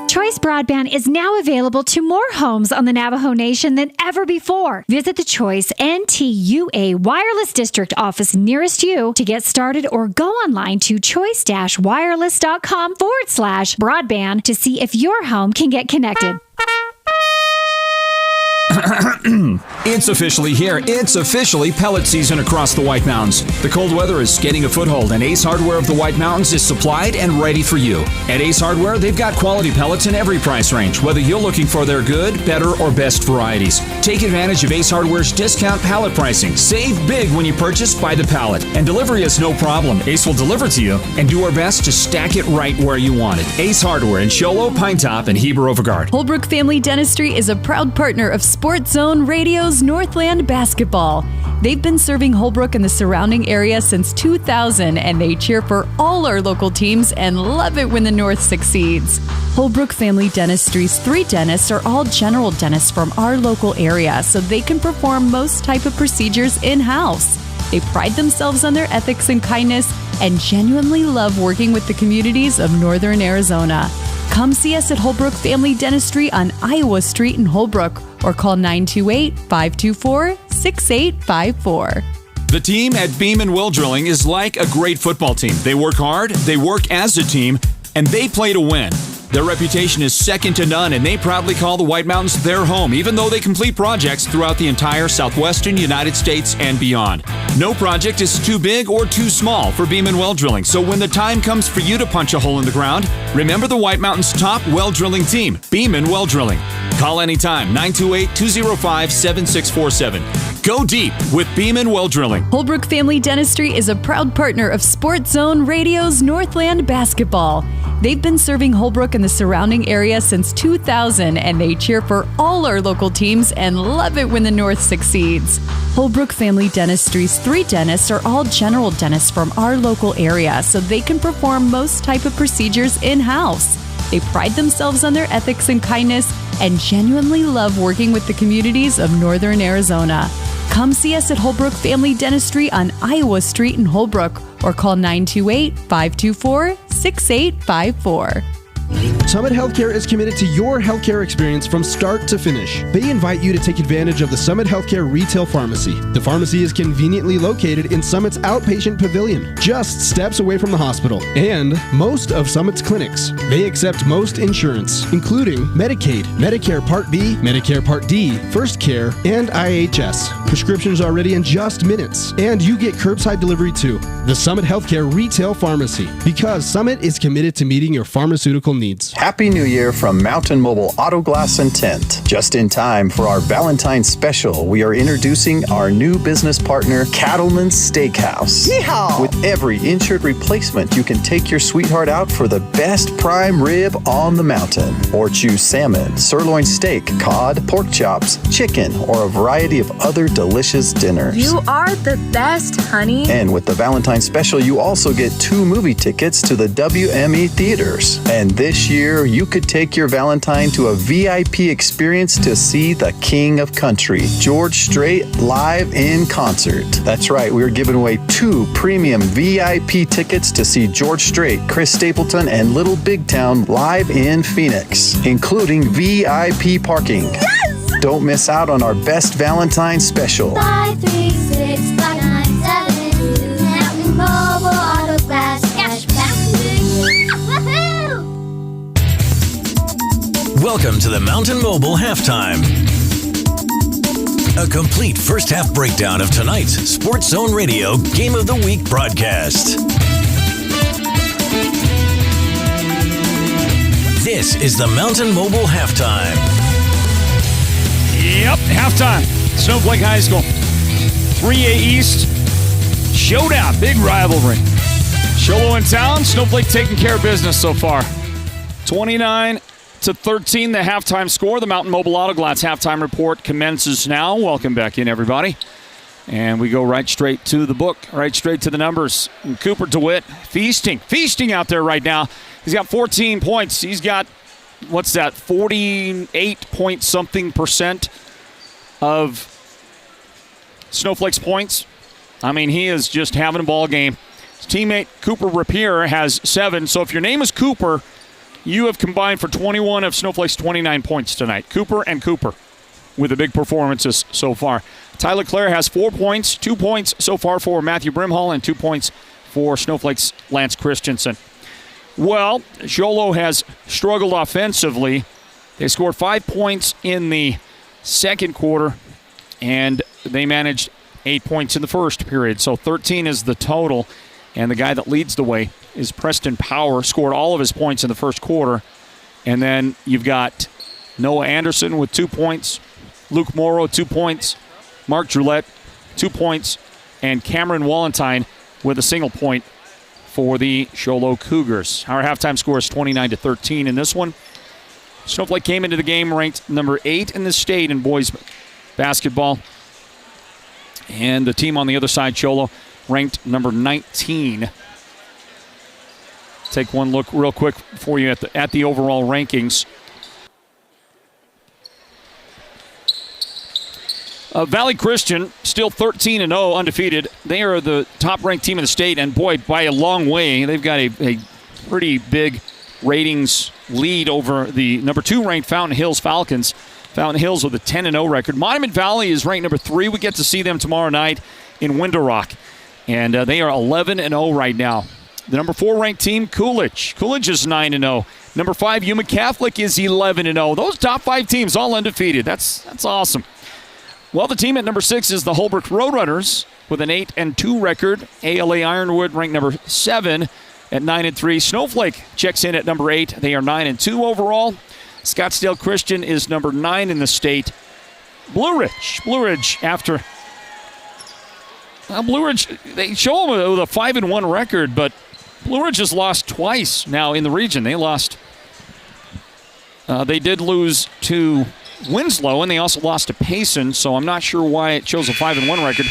Choice Broadband is now available to more homes on the Navajo Nation than ever before. Visit the Choice NTUA Wireless District office nearest you to get started, or go online to choice-wireless.com/broadband to see if your home can get connected. It's officially here. It's officially pellet season across the White Mountains. The cold weather is getting a foothold, and Ace Hardware of the White Mountains is supplied and ready for you. At Ace Hardware, they've got quality pellets in every price range, whether you're looking for their good, better, or best varieties. Take advantage of Ace Hardware's discount pallet pricing. Save big when you purchase by the pallet, and delivery is no problem. Ace will deliver to you and do our best to stack it right where you want it. Ace Hardware in Show Low, Pine Top, and Heber Overgard. Holbrook Family Dentistry is a proud partner of Sports Zone Radio's Northland Basketball. They've been serving Holbrook and the surrounding area since 2000, and they cheer for all our local teams and love it when the North succeeds. Holbrook Family Dentistry's 3 dentists are all general dentists from our local area, so they can perform most type of procedures in-house. They pride themselves on their ethics and kindness and genuinely love working with the communities of Northern Arizona. Come see us at Holbrook Family Dentistry on Iowa Street in Holbrook, or call 928-524-6854. The team at Beam & Well Drilling is like a great football team. They work hard, they work as a team, and they play to win. Their reputation is second to none, and they proudly call the White Mountains their home, even though they complete projects throughout the entire southwestern United States and beyond. No project is too big or too small for Beam & Well Drilling, so when the time comes for you to punch a hole in the ground, remember the White Mountains' top well drilling team, Beam & Well Drilling. Call anytime, 928-205-7647. Go deep with Beam & Well Drilling. Holbrook Family Dentistry is a proud partner of Sports Zone Radio's Northland Basketball. They've been serving Holbrook and the surrounding area since 2000, and they cheer for all our local teams and love it when the North succeeds. Holbrook Family Dentistry's 3 dentists are all general dentists from our local area, so they can perform most type of procedures in-house. They pride themselves on their ethics and kindness and genuinely love working with the communities of Northern Arizona. Come see us at Holbrook Family Dentistry on Iowa Street in Holbrook, or call 928-524-6854. Summit Healthcare is committed to your healthcare experience from start to finish. They invite you to take advantage of the Summit Healthcare Retail Pharmacy. The pharmacy is conveniently located in Summit's outpatient pavilion, just steps away from the hospital, and most of Summit's clinics. They accept most insurance, including Medicaid, Medicare Part B, Medicare Part D, First Care, and IHS. Prescriptions are ready in just minutes, and you get curbside delivery too. The Summit Healthcare Retail Pharmacy, because Summit is committed to meeting your pharmaceutical needs. Happy New Year from Mountain Mobile Auto Glass and Tint. Just in time for our Valentine's special, we are introducing our new business partner, Cattleman's Steakhouse. Yeehaw! With every insured replacement, you can take your sweetheart out for the best prime rib on the mountain. Or choose salmon, sirloin steak, cod, pork chops, chicken, or a variety of other delicious dinners. You are the best, honey. And with the Valentine's special, you also get 2 movie tickets to the WME theaters. And this year, you could take your Valentine to a VIP experience to see the King of Country, George Strait, live in concert. That's right, we're giving away 2 premium VIP tickets to see George Strait, Chris Stapleton, and Little Big Town live in Phoenix, including VIP parking. Yes! Don't miss out on our best Valentine special. 536-5972, Mountain Mobile Auto Glass Cashback. Woohoo! Welcome to the Mountain Mobile Halftime. A complete first half breakdown of tonight's Sports Zone Radio Game of the Week broadcast. This is the Mountain Mobile Halftime. Yep, halftime. Snowflake High School. 3A East. Showdown. Big rivalry. Show Low in town. Snowflake taking care of business so far. 29-13, the halftime score. The Mountain Mobile Auto Glass halftime report commences now. Welcome back in, everybody. And we go right straight to the book, right straight to the numbers. And Cooper DeWitt feasting out there right now. He's got 14 points. He's got, 48-point-something% of Snowflake's points. I mean, he is just having a ball game. His teammate Cooper Rapier has 7. So if your name is Cooper, you have combined for 21 of Snowflake's 29 points tonight. Cooper and Cooper with the big performances so far. Tyler Clare has 4 points, 2 points so far for Matthew Brimhall, and 2 points for Snowflake's Lance Christensen. Well, Show Low has struggled offensively. They scored 5 points in the second quarter, and they managed 8 points in the first period. So 13 is the total, and the guy that leads the way is Preston Power, scored all of his points in the first quarter. And then you've got Noah Anderson with 2 points, Luke Morrow, 2 points, Mark Drulette, 2 points, and Cameron Wallentine with a single point for the Show Low Cougars. Our halftime score is 29-13 in this one. Snowflake came into the game ranked number 8 in the state in boys basketball. And the team on the other side, Show Low, ranked number 19. Take one look real quick for you at the overall rankings. Valley Christian, still 13-0, undefeated. They are the top-ranked team in the state, and boy, by a long way, they've got a pretty big ratings lead over the number 2-ranked Fountain Hills Falcons. Fountain Hills with a 10-0 record. Monument Valley is ranked number 3. We get to see them tomorrow night in Window Rock, and they are 11-0 right now. The number 4-ranked team, Coolidge. Coolidge is 9-0. Number 5, Yuma Catholic is 11-0. Those top 5 teams all undefeated. That's awesome. Well, the team at number 6 is the Holbrook Roadrunners with an 8-2 record. ALA Ironwood ranked number 7 at 9-3. Snowflake checks in at number 8. They are 9-2 overall. Scottsdale Christian is number 9 in the state. Blue Ridge after... Blue Ridge, they show them with a 5-1 record, but Blue Ridge has lost twice now in the region. They lost... they did lose to Winslow, and they also lost to Payson, so I'm not sure why it shows a 5-1 record.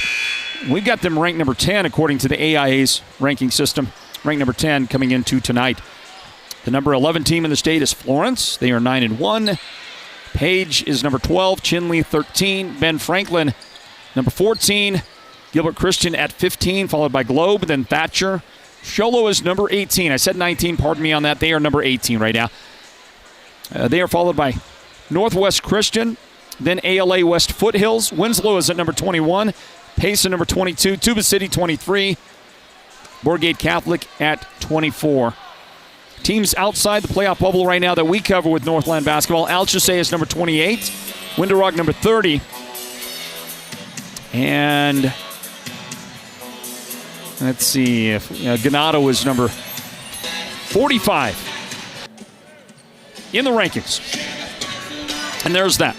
We've got them ranked number 10 according to the AIA's ranking system. Ranked number 10 coming into tonight. The number 11 team in the state is Florence. They are 9-1. Page is number 12. Chinley 13. Ben Franklin number 14. Gilbert Christian at 15, followed by Globe, then Thatcher. Show Low is number 18. I said 19, pardon me on that. They are number 18 right now. They are followed by Northwest Christian, then ALA West Foothills. Winslow is at number 21. Payson number 22. Tuba City 23. Borgate Catholic at 24. Teams outside the playoff bubble right now that we cover with Northland Basketball. Alchesay is number 28. Window Rock number 30. And let's see if Ganado is number 45 in the rankings. And there's that.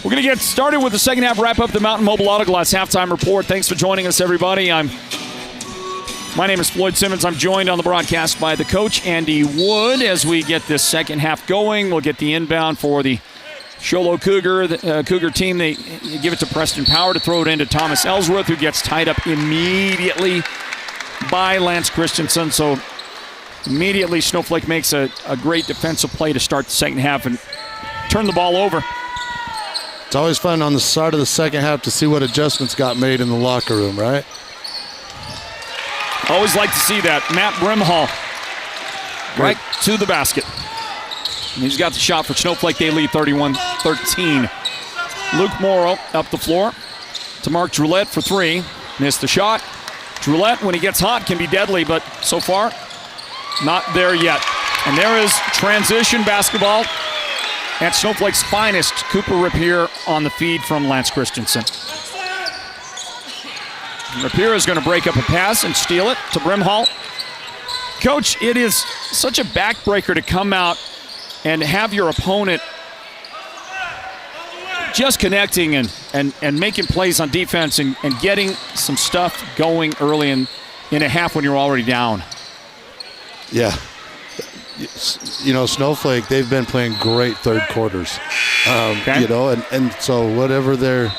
We're going to get started with the second half, wrap up the Mountain Mobile Auto Glass halftime report. Thanks for joining us, everybody. My name is Floyd Simmons. I'm joined on the broadcast by the coach, Andy Wood. As we get this second half going, we'll get the inbound for the Show Low Cougar team. They give it to Preston Power to throw it into Thomas Ellsworth, who gets tied up immediately by Lance Christensen. So immediately Snowflake makes a great defensive play to start the second half and turn the ball over. It's always fun on the start of the second half to see what adjustments got made in the locker room, right? Always like to see that. Matt Brimhall right to the basket. And he's got the shot for Snowflake. They lead 31-13. Luke Morrow up the floor to Mark Drulette for 3. Missed the shot. Drulette, when he gets hot, can be deadly, but so far, not there yet. And there is transition basketball at Snowflake's finest. Cooper Rapier on the feed from Lance Christensen. Rapier is going to break up a pass and steal it to Brimhall. Coach, it is such a backbreaker to come out and have your opponent just connecting and making plays on defense and getting some stuff going early in a half when you're already down. Yeah. You know, Snowflake, they've been playing great third quarters. Okay. You know, and so whatever they're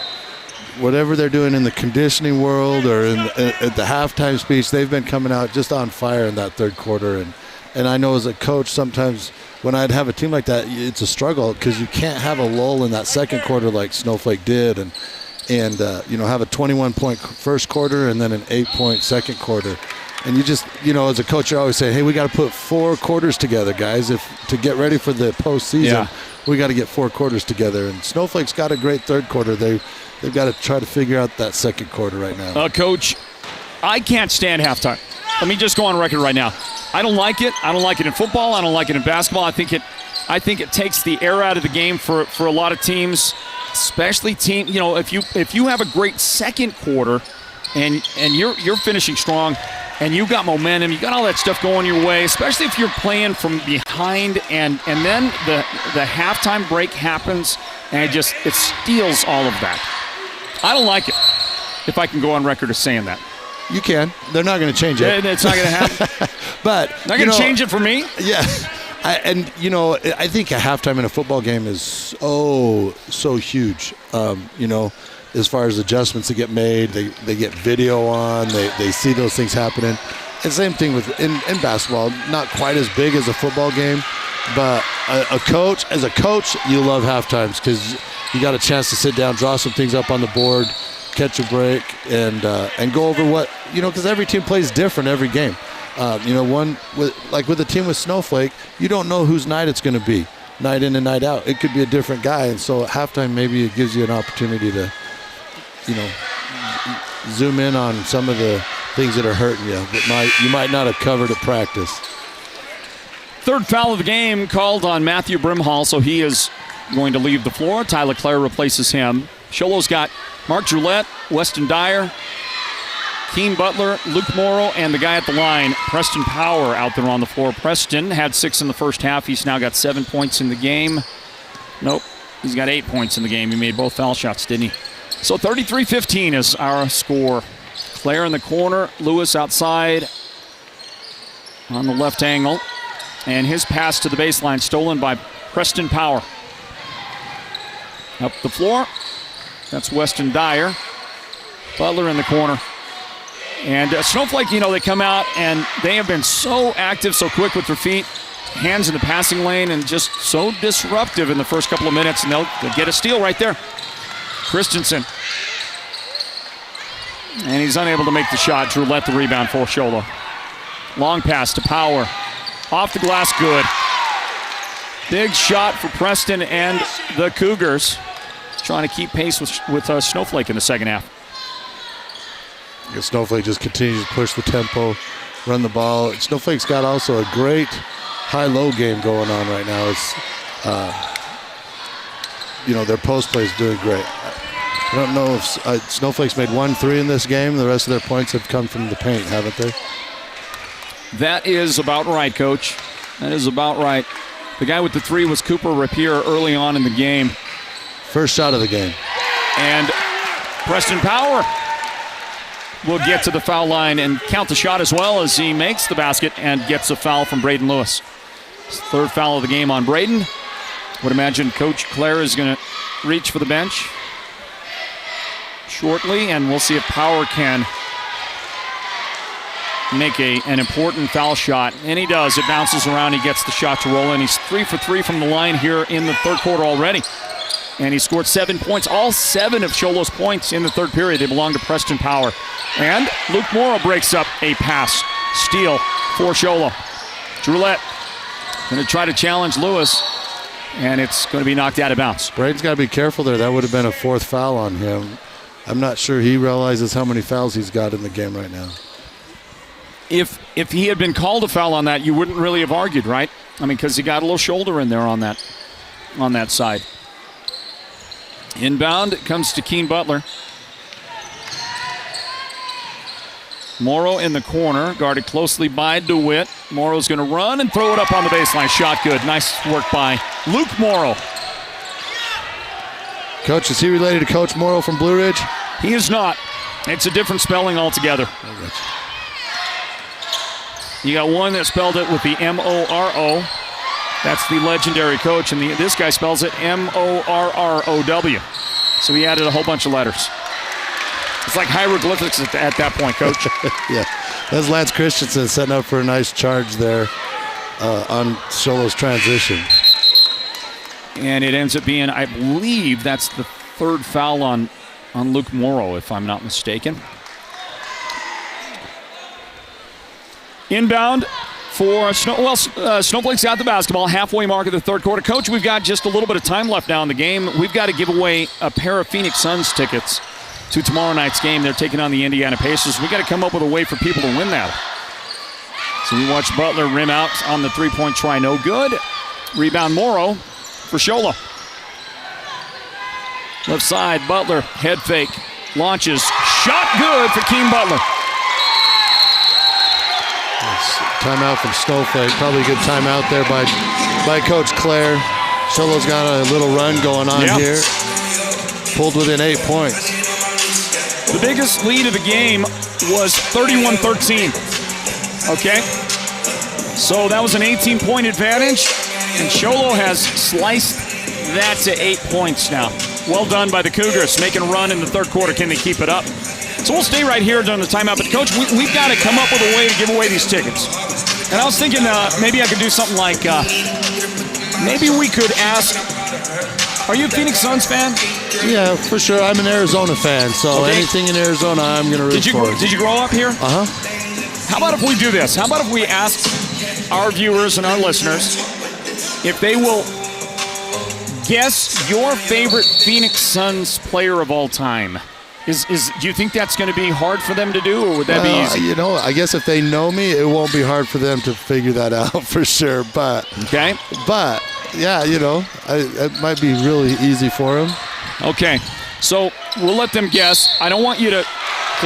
whatever they're doing in the conditioning world or at the halftime speech, they've been coming out just on fire in that third quarter. And I know as a coach, sometimes when I'd have a team like that, it's a struggle because you can't have a lull in that second quarter like Snowflake did and have a 21-point first quarter and then an 8-point second quarter. And you just, as a coach, you always say, hey, we got to put 4 quarters together, guys. To get ready for the postseason, we got to get 4 quarters together. And Snowflake's got a great third quarter. They've got to try to figure out that second quarter right now. Coach, I can't stand halftime. Let me just go on record right now. I don't like it. I don't like it in football. I don't like it in basketball. I think it takes the air out of the game for a lot of teams, especially if you have a great second quarter and you're finishing strong and you got momentum, you got all that stuff going your way, especially if you're playing from behind and then the halftime break happens and it steals all of that. I don't like it, if I can go on record as saying that. You can. They're not going to change it. It's not going to happen. But they're going to change it for me? Yeah. I think a halftime in a football game is so huge. As far as adjustments that get made, they get video on, they see those things happening. And same thing in basketball, not quite as big as a football game, but as a coach, you love halftimes because you got a chance to sit down, draw some things up on the board, catch a break, and go over what, because every team plays different every game. With a team with Snowflake, you don't know whose night it's going to be, night in and night out. It could be a different guy, and so at halftime maybe it gives you an opportunity to, zoom in on some of the things that are hurting you that you might not have covered at practice. Third foul of the game called on Matthew Brimhall, so he is going to leave the floor. Tyler Clare replaces him. Show Low's got Mark Drulette, Weston Dyer, Keen Butler, Luke Morrow, and the guy at the line, Preston Power, out there on the floor. Preston had 6 in the first half. He's now got 7 points in the game. Nope, he's got 8 points in the game. He made both foul shots, didn't he? So 33-15 is our score. Clare in the corner, Lewis outside on the left angle. And his pass to the baseline stolen by Preston Power. Up the floor, that's Weston Dyer. Butler in the corner. And Snowflake, they come out and they have been so active, so quick with their feet, hands in the passing lane, and just so disruptive in the first couple of minutes, and they'll get a steal right there. Christensen. And he's unable to make the shot. Drulette the rebound for Show Low. Long pass to Power. Off the glass, good. Big shot for Preston and the Cougars. Trying to keep pace with Snowflake in the second half. Snowflake just continues to push the tempo, run the ball. Snowflake's got also a great high-low game going on right now. It's, their post play is doing great. I don't know if Snowflake's made 1 3 in this game. The rest of their points have come from the paint, haven't they? That is about right, Coach. That is about right. The guy with the 3 was Cooper Rapier early on in the game. First shot of the game. And Preston Power will get to the foul line and count the shot as well as he makes the basket and gets a foul from Braden Lewis. His third foul of the game on Braden. Would imagine Coach Clare is going to reach for the bench shortly, and we'll see if Power can make an important foul shot. And he does. It bounces around. He gets the shot to roll in. He's 3 for 3 from the line here in the third quarter already. And he scored 7 points. All 7 of Show Low's points in the third period, they belong to Preston Power. And Luke Morrow breaks up a pass. Steal for Show Low. Drulette going to try to challenge Lewis, and it's going to be knocked out of bounds. Braden's got to be careful there. That would have been a 4th foul on him. I'm not sure he realizes how many fouls he's got in the game right now. If he had been called a foul on that, you wouldn't really have argued, right? I mean, because he got a little shoulder in there on that side. Inbound, it comes to Keen Butler. Morrow in the corner, guarded closely by DeWitt. Morrow's going to run and throw it up on the baseline. Shot good. Nice work by Luke Morrow. Coach, is he related to Coach Morrow from Blue Ridge? He is not. It's a different spelling altogether. You got one that spelled it with the M-O-R-O. That's the legendary coach, and this guy spells it M-O-R-R-O-W. So he added a whole bunch of letters. It's like hieroglyphics at that point, Coach. Yeah, that's Lance Christensen setting up for a nice charge there on Show Low's transition. And it ends up being, I believe, that's the third foul on Luke Morrow, if I'm not mistaken. Inbound for Snowflake's got the basketball, halfway mark of the third quarter. Coach, we've got just a little bit of time left now in the game. We've got to give away a pair of Phoenix Suns tickets to tomorrow night's game. They're taking on the Indiana Pacers. We've got to come up with a way for people to win that. So we watch Butler rim out on the three-point try, no good. Rebound Morrow for Show Low. Left side, Butler, head fake, launches, shot good for Keem Butler. Timeout from Snowflake. Probably a good timeout there by Coach Clare. Show Low's got a little run going on here. Pulled within 8 points. The biggest lead of the game was 31-13. Okay? So that was an 18-point advantage, and Show Low has sliced that to 8 points now. Well done by the Cougars, making a run in the third quarter. Can they keep it up? So we'll stay right here during the timeout. But, Coach, we've got to come up with a way to give away these tickets. And I was thinking maybe I could do something like maybe we could ask, are you a Phoenix Suns fan? Yeah, for sure. I'm an Arizona fan, so anything in Arizona I'm going to root for. Did you grow up here? Uh-huh. How about if we do this? How about if we ask our viewers and our listeners if they will guess your favorite Phoenix Suns player of all time? Do you think that's going to be hard for them to do, or would that be easy? You know, I guess if they know me, it won't be hard for them to figure that out for sure. But yeah, you know, it might be really easy for them. Okay, so we'll let them guess. I don't want you to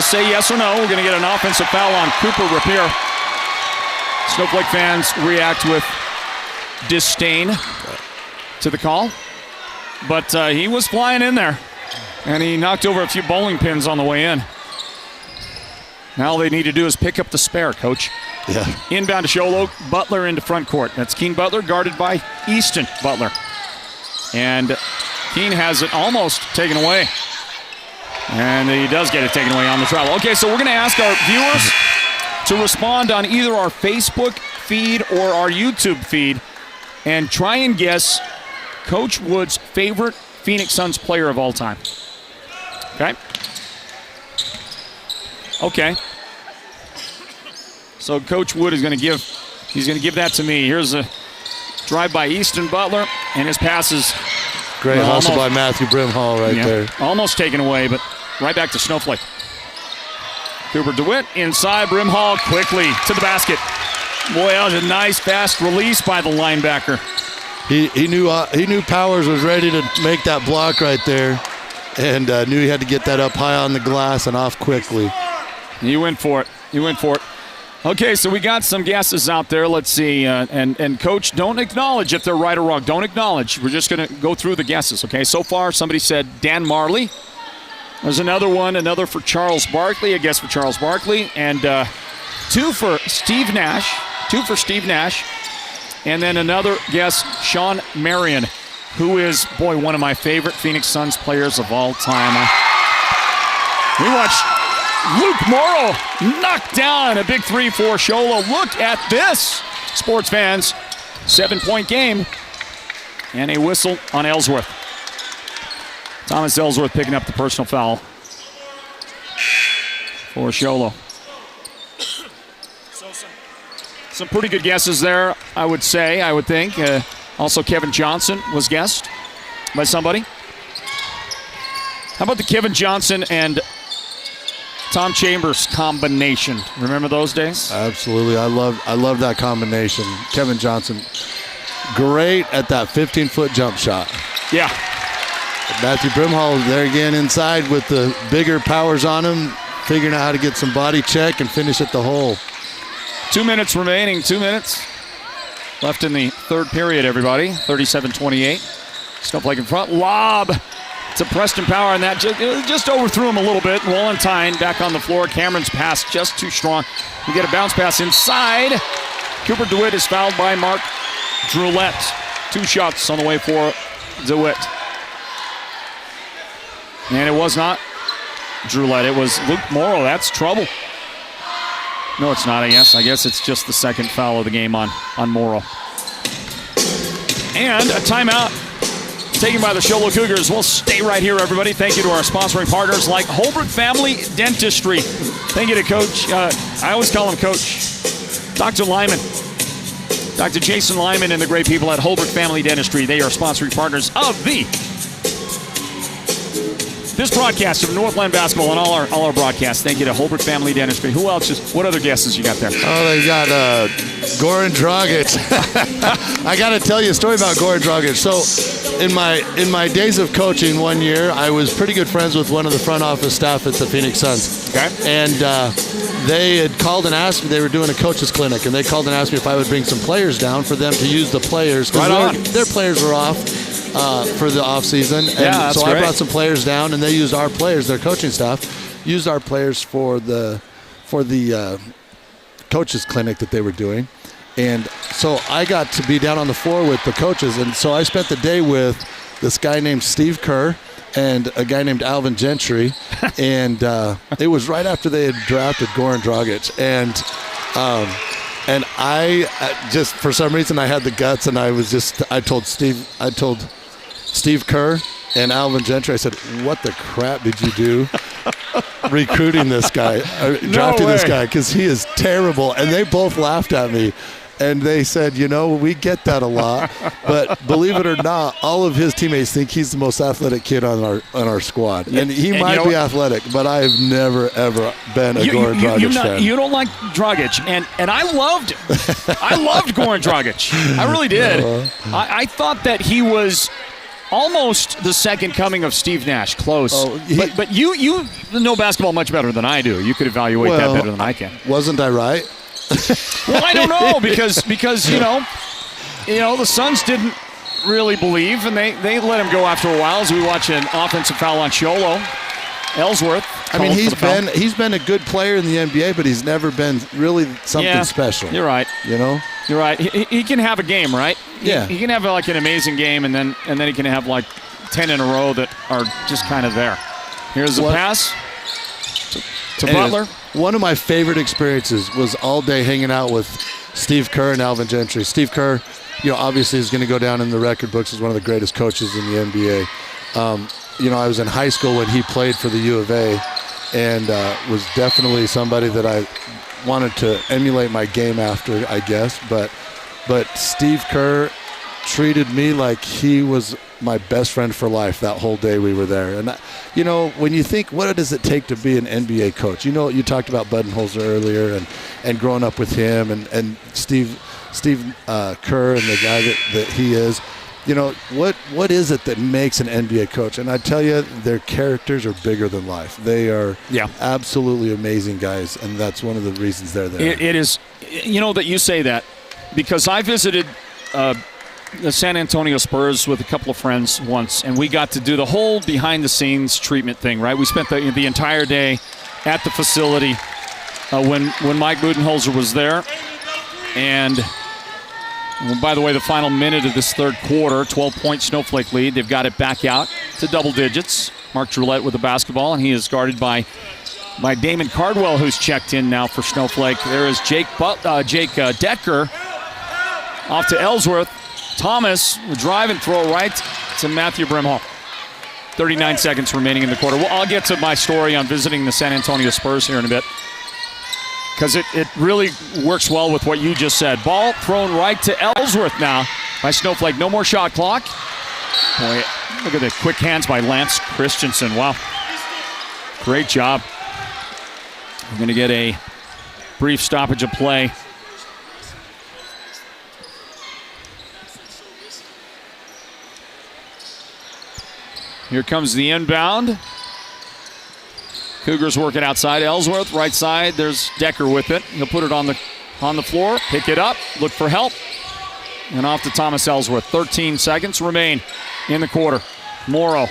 say yes or no. We're going to get an offensive foul on Cooper Rapier. Snowflake fans react with disdain to the call, but he was flying in there. And he knocked over a few bowling pins on the way in. Now all they need to do is pick up the spare, Coach. Yeah. Inbound to Show Low, Butler into front court. That's Keem Butler, guarded by Easton Butler. And Keene has it almost taken away. And he does get it taken away on the travel. Okay, so we're going to ask our viewers to respond on either our Facebook feed or our YouTube feed and try and guess Coach Wood's favorite Phoenix Suns player of all time. Okay. So Coach Wood is going to give that to me. Here's a drive by Easton Butler, and his pass is great hustle by Matthew Brimhall there. Almost taken away, but right back to Snowflake. Cooper DeWitt inside, Brimhall quickly to the basket. Boy, that was a nice fast release by the linebacker. He knew Powers was ready to make that block right there, and knew he had to get that up high on the glass and off quickly. He went for it. Okay, so we got some guesses out there. Let's see. And Coach, don't acknowledge if they're right or wrong. Don't acknowledge. We're just going to go through the guesses, okay? So far, somebody said Dan Marley. There's another for Charles Barkley, a guess for Charles Barkley. And two for Steve Nash. And then another guess, Sean Marion, who is, one of my favorite Phoenix Suns players of all time. We watched Luke Morrow knock down a big 3 for Show Low. Look at this, sports fans. 7-point game and a whistle on Ellsworth. Thomas Ellsworth picking up the personal foul for Show Low. Some pretty good guesses there, I would think. Also, Kevin Johnson was guessed by somebody. How about the Kevin Johnson and Tom Chambers combination? Remember those days? Absolutely. I love that combination. Kevin Johnson, great at that 15-foot jump shot. Yeah. Matthew Brimhall there again inside with the bigger Powers on him, figuring out how to get some body check and finish at the hole. 2 minutes remaining. 2 minutes left in the third period, everybody. 37-28. Snowflake in front. Lob to Preston Power, and that just overthrew him a little bit. Walentine back on the floor. Cameron's pass just too strong. We get a bounce pass inside. Cooper DeWitt is fouled by Mark Droulette. 2 shots on the way for DeWitt. And it was not Drulette. It was Luke Morrow. That's trouble. No, it's not, I guess. I guess it's just the second foul of the game on Morrow. And a timeout taken by the Show Low Cougars. We'll stay right here, everybody. Thank you to our sponsoring partners like Holbrook Family Dentistry. Thank you to Coach. I always call him Coach. Dr. Lyman. Dr. Jason Lyman and the great people at Holbrook Family Dentistry. They are sponsoring partners of this broadcast of Northland Basketball and all our broadcasts. Thank you to Holbrook Family Dentistry. Who else? What other guesses you got there? Oh, they got Goran Dragic. I got to tell you a story about Goran Dragic. So, in my days of coaching one year, I was pretty good friends with one of the front office staff at the Phoenix Suns. Okay. And they had called and asked me. They were doing a coaches clinic, and they called and asked me if I would bring some players down for them to use the players. Right on. Their players were off for the off season, and yeah, so great. I brought some players down, and they used our players. Their coaching staff used our players for the coaches clinic that they were doing. And so I got to be down on the floor with the coaches, and so I spent the day with this guy named Steve Kerr and a guy named Alvin Gentry, and it was right after they had drafted Goran Dragic, and I just, for some reason, I had the guts, and I told Steve Kerr and Alvin Gentry, I said, "What the crap did you do recruiting this guy, drafting this guy? Because he is terrible." And they both laughed at me. And they said, we get that a lot, but believe it or not, all of his teammates think he's the most athletic kid on our squad. And he might be athletic, but I've never, ever been a Goran Dragic fan. You don't like Dragic, and I loved him. I loved Goran Dragic. I really did. I thought that he was almost the second coming of Steve Nash, close. But you know basketball much better than I do. You could evaluate that better than I can. Wasn't I right? Well, I don't know because the Suns didn't really believe, and they let him go after a while as we watch an offensive foul on Show Low. Ellsworth. I mean, he's been a good player in the NBA, but he's never been really something special. You're right. You're right. He can have a game, right? Yeah. He can have like an amazing game, and then he can have like 10 in a row that are just kind of there. Here's the pass to Butler. One of my favorite experiences was all day hanging out with Steve Kerr and Alvin Gentry. Steve Kerr, obviously is going to go down in the record books as one of the greatest coaches in the NBA. I was in high school when he played for the U of A, and was definitely somebody that I wanted to emulate my game after, I guess. But Steve Kerr treated me like he was my best friend for life that whole day we were there. And, when you think, what does it take to be an NBA coach? You talked about Budenholzer earlier and growing up with him and Steve Kerr and the guy that he is. What is it that makes an NBA coach? And I tell you, their characters are bigger than life. They are absolutely amazing guys, and that's one of the reasons they're there. It is, that you say that, because I visited the San Antonio Spurs with a couple of friends once, and we got to do the whole behind-the-scenes treatment thing, right? We spent the entire day at the facility when Mike Budenholzer was there. And, by the way, the final minute of this third quarter, 12-point Snowflake lead. They've got it back out to double digits. Mark Drulette with the basketball, and he is guarded by Damon Cardwell, who's checked in now for Snowflake. There is Jake Decker off to Ellsworth. Thomas will drive and throw right to Matthew Brimhall. 39 seconds remaining in the quarter. Well, I'll get to my story on visiting the San Antonio Spurs here in a bit, because it really works well with what you just said. Ball thrown right to Ellsworth now by Snowflake. No more shot clock. Boy, look at the quick hands by Lance Christensen. Wow. Great job. We're going to get a brief stoppage of play. Here comes the inbound. Cougars work it outside. Ellsworth, right side. There's Decker with it. He'll put it on the floor. Pick it up. Look for help. And off to Thomas Ellsworth. 13 seconds remain in the quarter. Morrow.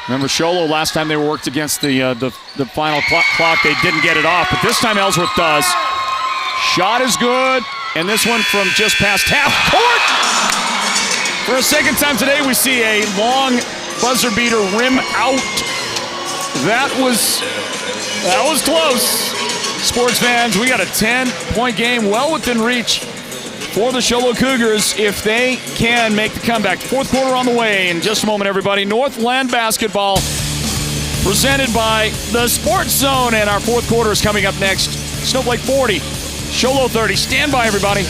Remember Show Low, last time they worked against the final clock, they didn't get it off. But this time Ellsworth does. Shot is good. And this one from just past half court. For a second time today, we see a long buzzer beater rim out That was close. Sports fans, we got a 10-point game well within reach for the Show Low Cougars if they can make the comeback. Fourth quarter on the way in just a moment, everybody. Northland Basketball presented by the Sports Zone, and our fourth quarter is coming up next. Snowflake 40, Show Low 30. Stand by, everybody.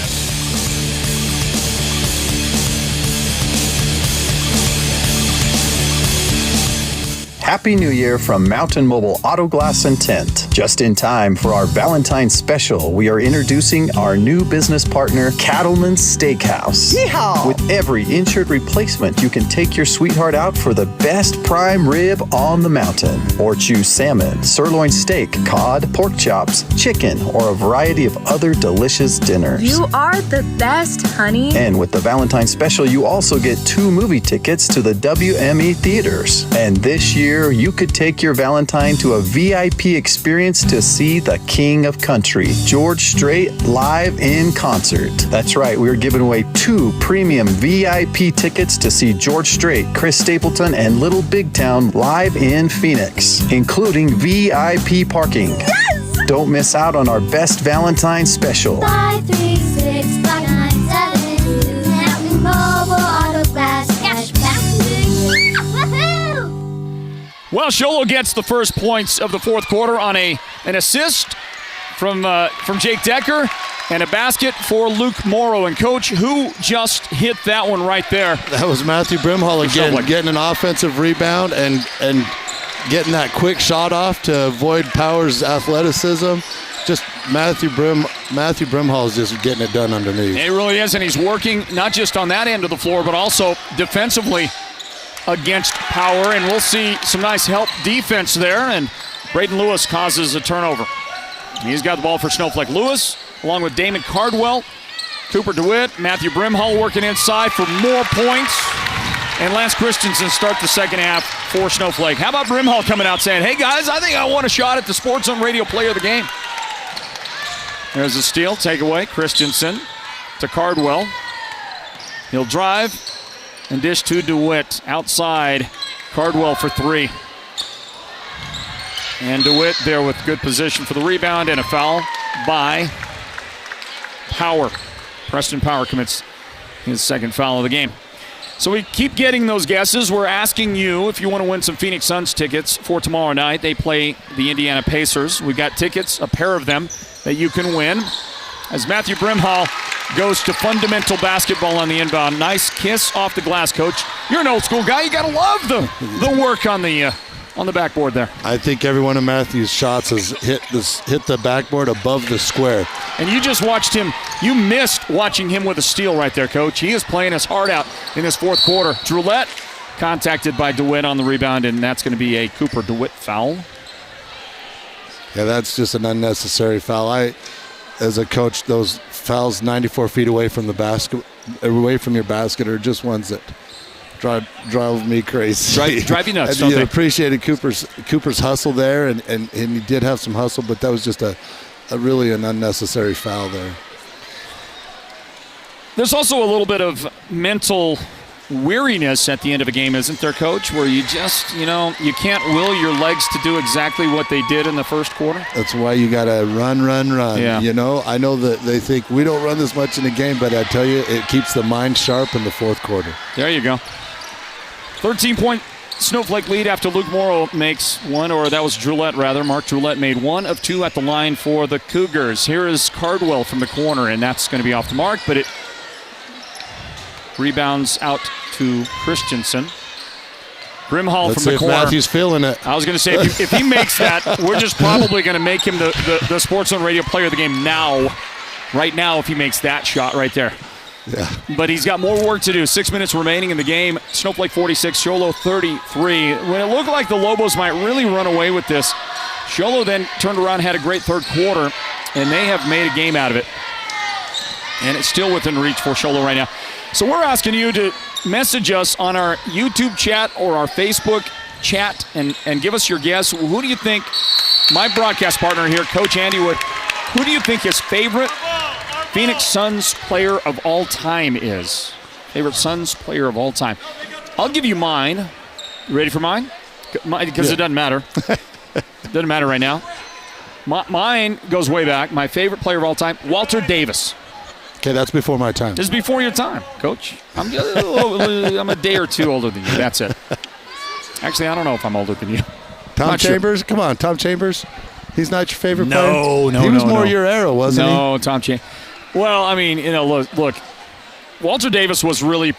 Happy New Year from Mountain Mobile Auto Glass and Tint. Just in time for our Valentine's special, we are introducing our new business partner, Cattleman's Steakhouse. Yeehaw! With every insured replacement, you can take your sweetheart out for the best prime rib on the mountain. Or choose salmon, sirloin steak, cod, pork chops, chicken, or a variety of other delicious dinners. You are the best, honey. And with the Valentine's special, you also get 2 movie tickets to the WME theaters. And this year, you could take your Valentine to a VIP experience to see the King of Country, George Strait, live in concert. That's right, we're giving away 2 premium VIP tickets to see George Strait, Chris Stapleton, and Little Big Town live in Phoenix, including VIP parking. Yes! Don't miss out on our best Valentine special. 536-5972. Mountain Mobile Auto Glass Cashback. Woohoo! Well, Show Low gets the first points of the fourth quarter on an assist from Jake Decker and a basket for Luke Morrow. And, Coach, who just hit that one right there? That was Matthew Brimhall again, getting an offensive rebound and getting that quick shot off to avoid Power's athleticism. Just Matthew Brimhall is just getting it done underneath. It really is, and he's working not just on that end of the floor, but also defensively against Power, and we'll see some nice help defense there, and Braden Lewis causes a turnover. He's got the ball for Snowflake. Lewis, along with Damon Cardwell, Cooper DeWitt, Matthew Brimhall working inside for more points, and Lance Christensen start the second half for Snowflake. How about Brimhall coming out saying, hey guys, I think I want a shot at the Sports Zone Radio Player of the Game. There's a steal, takeaway, Christensen to Cardwell. He'll drive and dish to DeWitt. Outside, Cardwell for 3. And DeWitt there with good position for the rebound and a foul by Power. Preston Power commits his second foul of the game. So we keep getting those guesses. We're asking you if you want to win some Phoenix Suns tickets for tomorrow night. They play the Indiana Pacers. We've got tickets, a pair of them, that you can win. As Matthew Brimhall goes to fundamental basketball on the inbound. Nice kiss off the glass, Coach. You're an old school guy. You got to love the work on the backboard there. I think every one of Matthew's shots has hit the backboard above the square. And you just watched him. You missed watching him with a steal right there, Coach. He is playing his heart out in this fourth quarter. Drulette contacted by DeWitt on the rebound, and that's going to be a Cooper DeWitt foul. Yeah, that's just an unnecessary foul. As a coach, those fouls 94 feet away from the basket, away from your basket, are just ones that drive me crazy. Drive you nuts, don't they? Appreciated Cooper's hustle there, and he did have some hustle, but that was just a really an unnecessary foul there. There's also a little bit of mental weariness at the end of a game, isn't there, Coach, where you just, you can't will your legs to do exactly what they did in the first quarter? That's why you got to run. Yeah. I know that they think we don't run this much in a game, but I tell you, it keeps the mind sharp in the fourth quarter. There you go. 13-point Snowflake lead after Luke Morrow makes one, or that was Drulette, rather. Mark Drulette made 1 of 2 at the line for the Cougars. Here is Cardwell from the corner, and that's going to be off the mark, but it rebounds out to Christensen. Brimhall from the corner. Matthew's feeling it. I was going to say, if he makes that, we're just probably going to make him the Sports Zone Radio Player of the Game right now, if he makes that shot right there. Yeah. But he's got more work to do. 6 minutes remaining in the game. Snowflake 46, Show Low 33. When it looked like the Lobos might really run away with this, Show Low then turned around, had a great third quarter, and they have made a game out of it. And it's still within reach for Show Low right now. So we're asking you to message us on our YouTube chat or our Facebook chat and give us your guess. Who do you think, my broadcast partner here, Coach Andy Wood, who do you think his favorite Phoenix Suns player of all time is? Favorite Suns player of all time. I'll give you mine. You ready for mine? because it doesn't matter. Doesn't matter right now. Mine goes way back. My favorite player of all time, Walter Davis. Okay, that's before my time. This is before your time, Coach. I'm a day or two older than you. That's it. Actually, I don't know if I'm older than you. Tom Chambers? Sure. Come on, Tom Chambers. He's not your favorite player? No. He was more your era, wasn't he? No, Tom Chambers. Well, I mean, look, Walter Davis was really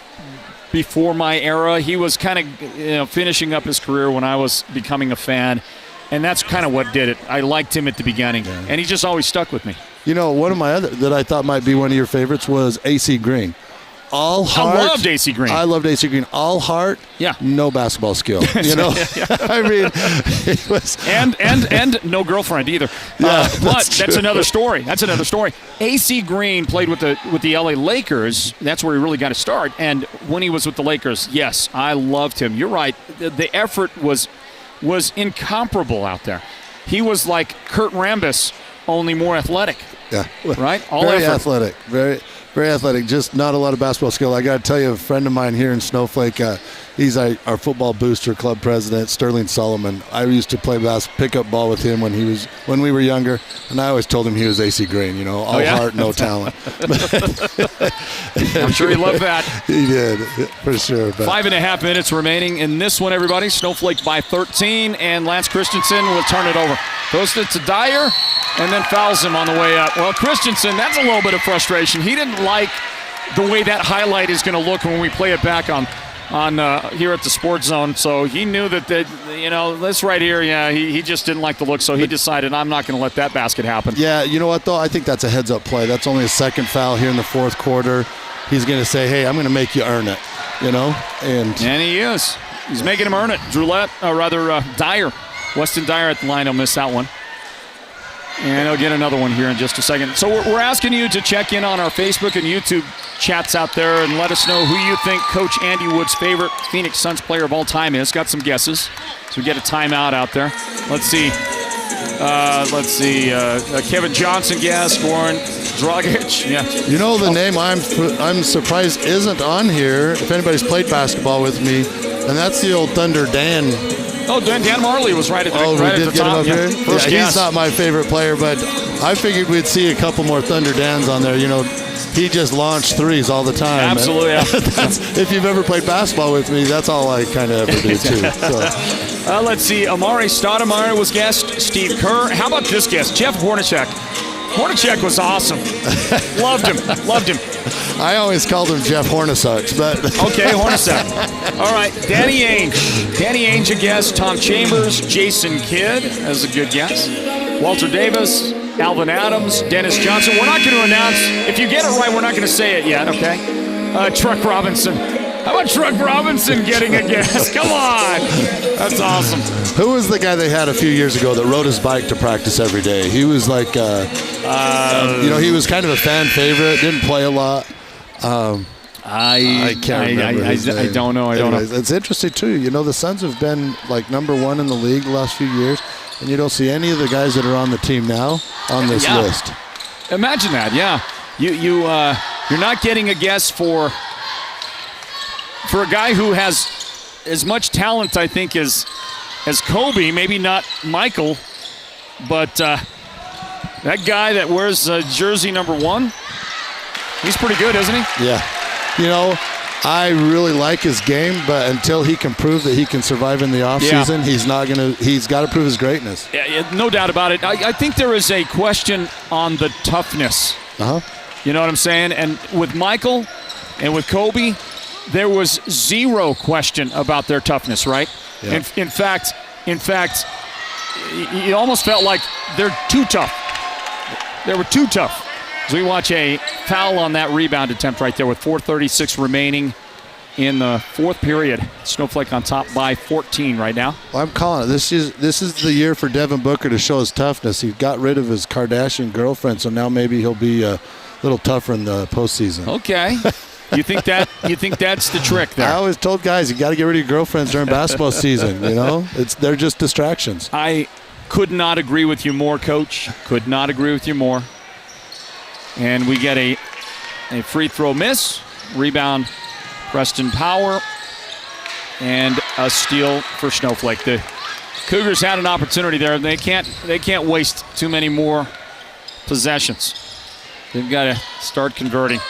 before my era. He was kind of finishing up his career when I was becoming a fan, and that's kind of what did it. I liked him at the beginning, and he just always stuck with me. One of my other that I thought might be one of your favorites was AC Green. All heart. I loved AC Green. I loved AC Green. All heart. Yeah. No basketball skill. I mean, it was. And no girlfriend either. Yeah, that's another story. That's another story. AC Green played with the LA Lakers. That's where he really got to start. And when he was with the Lakers, yes, I loved him. You're right. The effort was incomparable out there. He was like Kurt Rambis, only more athletic. Yeah. Right? Very athletic. Very athletic, just not a lot of basketball skill. I got to tell you, a friend of mine here in Snowflake, he's our football booster club president, Sterling Solomon. I used to play pickup ball with him when we were younger, and I always told him he was AC Green, all heart, no talent. I'm sure he loved that. He did, for sure. But 5.5 minutes remaining in this one, everybody. Snowflake by 13, and Lance Christensen will turn it over. Goes it to Dyer, and then fouls him on the way up. Well, Christensen, that's a little bit of frustration. He didn't like the way that highlight is going to look when we play it back on here at the Sports Zone. So he knew that this right here, he just didn't like the look. So he decided, I'm not going to let that basket happen. Yeah, you know what though? I think that's a heads-up play. That's only a second foul here in the fourth quarter. He's going to say, hey, I'm going to make you earn it, And he is. He's making him earn it. Dyer. Weston Dyer at the line. He'll miss that one. And he'll get another one here in just a second. So we're asking you to check in on our Facebook and YouTube chats out there and let us know who you think Coach Andy Wood's favorite Phoenix Suns player of all time is. Got some guesses. So we get a timeout out there. Let's see. Kevin Johnson guess. Goran Dragic. Yeah. The name I'm surprised isn't on here, if anybody's played basketball with me, and that's the old Thunder Dan. Oh, Dan Marley was right at the top. We did get him up here? First guess. He's not my favorite player, but I figured we'd see a couple more Thunder Dans on there. He just launched threes all the time. Absolutely. If you've ever played basketball with me, that's all I kind of ever do, too. So. Let's see. Amari Stoudemire was guest. Steve Kerr. How about this guest? Jeff Hornacek. Hornacek was awesome. Loved him. I always called him Jeff Hornacek, but okay, Hornacek. All right, Danny Ainge a guess. Tom Chambers, Jason Kidd as a good guess. Walter Davis, Alvin Adams, Dennis Johnson. We're not going to announce. If you get it right, we're not going to say it yet. Okay. Truck Robinson. How about Truck Robinson getting a guess? Come on. That's awesome. Who was the guy they had a few years ago that rode his bike to practice every day? He was like, he was kind of a fan favorite, didn't play a lot. I can't remember his name. I don't know. It's interesting, too. The Suns have been like number one in the league the last few years, and you don't see any of the guys that are on the team now on this list. Imagine that, yeah. You're not getting a guess for a guy who has as much talent, I think, as Kobe, maybe not Michael, but that guy that wears jersey number 1, he's pretty good, isn't he? Yeah. I really like his game, but until he can prove that he can survive in the offseason, he's got to prove his greatness. Yeah, no doubt about it. I think there is a question on the toughness. Uh-huh. You know what I'm saying? And with Michael and with Kobe, there was zero question about their toughness, right? Yeah. In fact, you almost felt like they're too tough. They were too tough. As we watch a foul on that rebound attempt right there with 4:36 remaining in the fourth period. Snowflake on top by 14 right now. Well, I'm calling it. This is the year for Devin Booker to show his toughness. He got rid of his Kardashian girlfriend, so now maybe he'll be a little tougher in the postseason. Okay. You think that's the trick there? I always told guys, you got to get rid of your girlfriends during basketball season. They're just distractions. I could not agree with you more, Coach. Could not agree with you more. And we get a free throw miss. Rebound, Preston Power. And a steal for Snowflake. The Cougars had an opportunity there. They can't waste too many more possessions. They've got to start converting.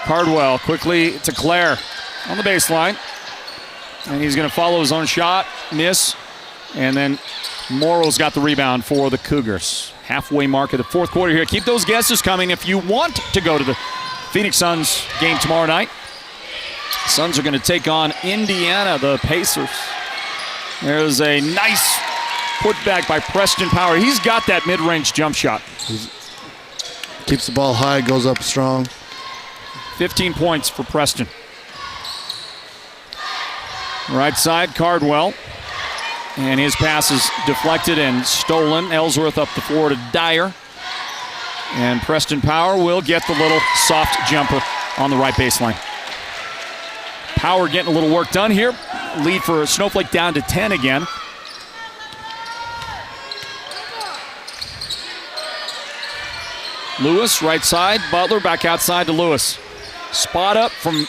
Cardwell quickly to Claire on the baseline. And he's going to follow his own shot, miss. And then Morrow's got the rebound for the Cougars. Halfway mark of the fourth quarter here. Keep those guesses coming if you want to go to the Phoenix Suns game tomorrow night. Suns are going to take on Indiana, the Pacers. There's a nice putback by Preston Power. He's got that mid-range jump shot. Keeps the ball high, goes up strong. 15 points for Preston. Right side, Cardwell. And his pass is deflected and stolen. Ellsworth up the floor to Dyer. And Preston Power will get the little soft jumper on the right baseline. Power getting a little work done here. Lead for Snowflake down to 10 again. Lewis, right side. Butler back outside to Lewis. Spot up from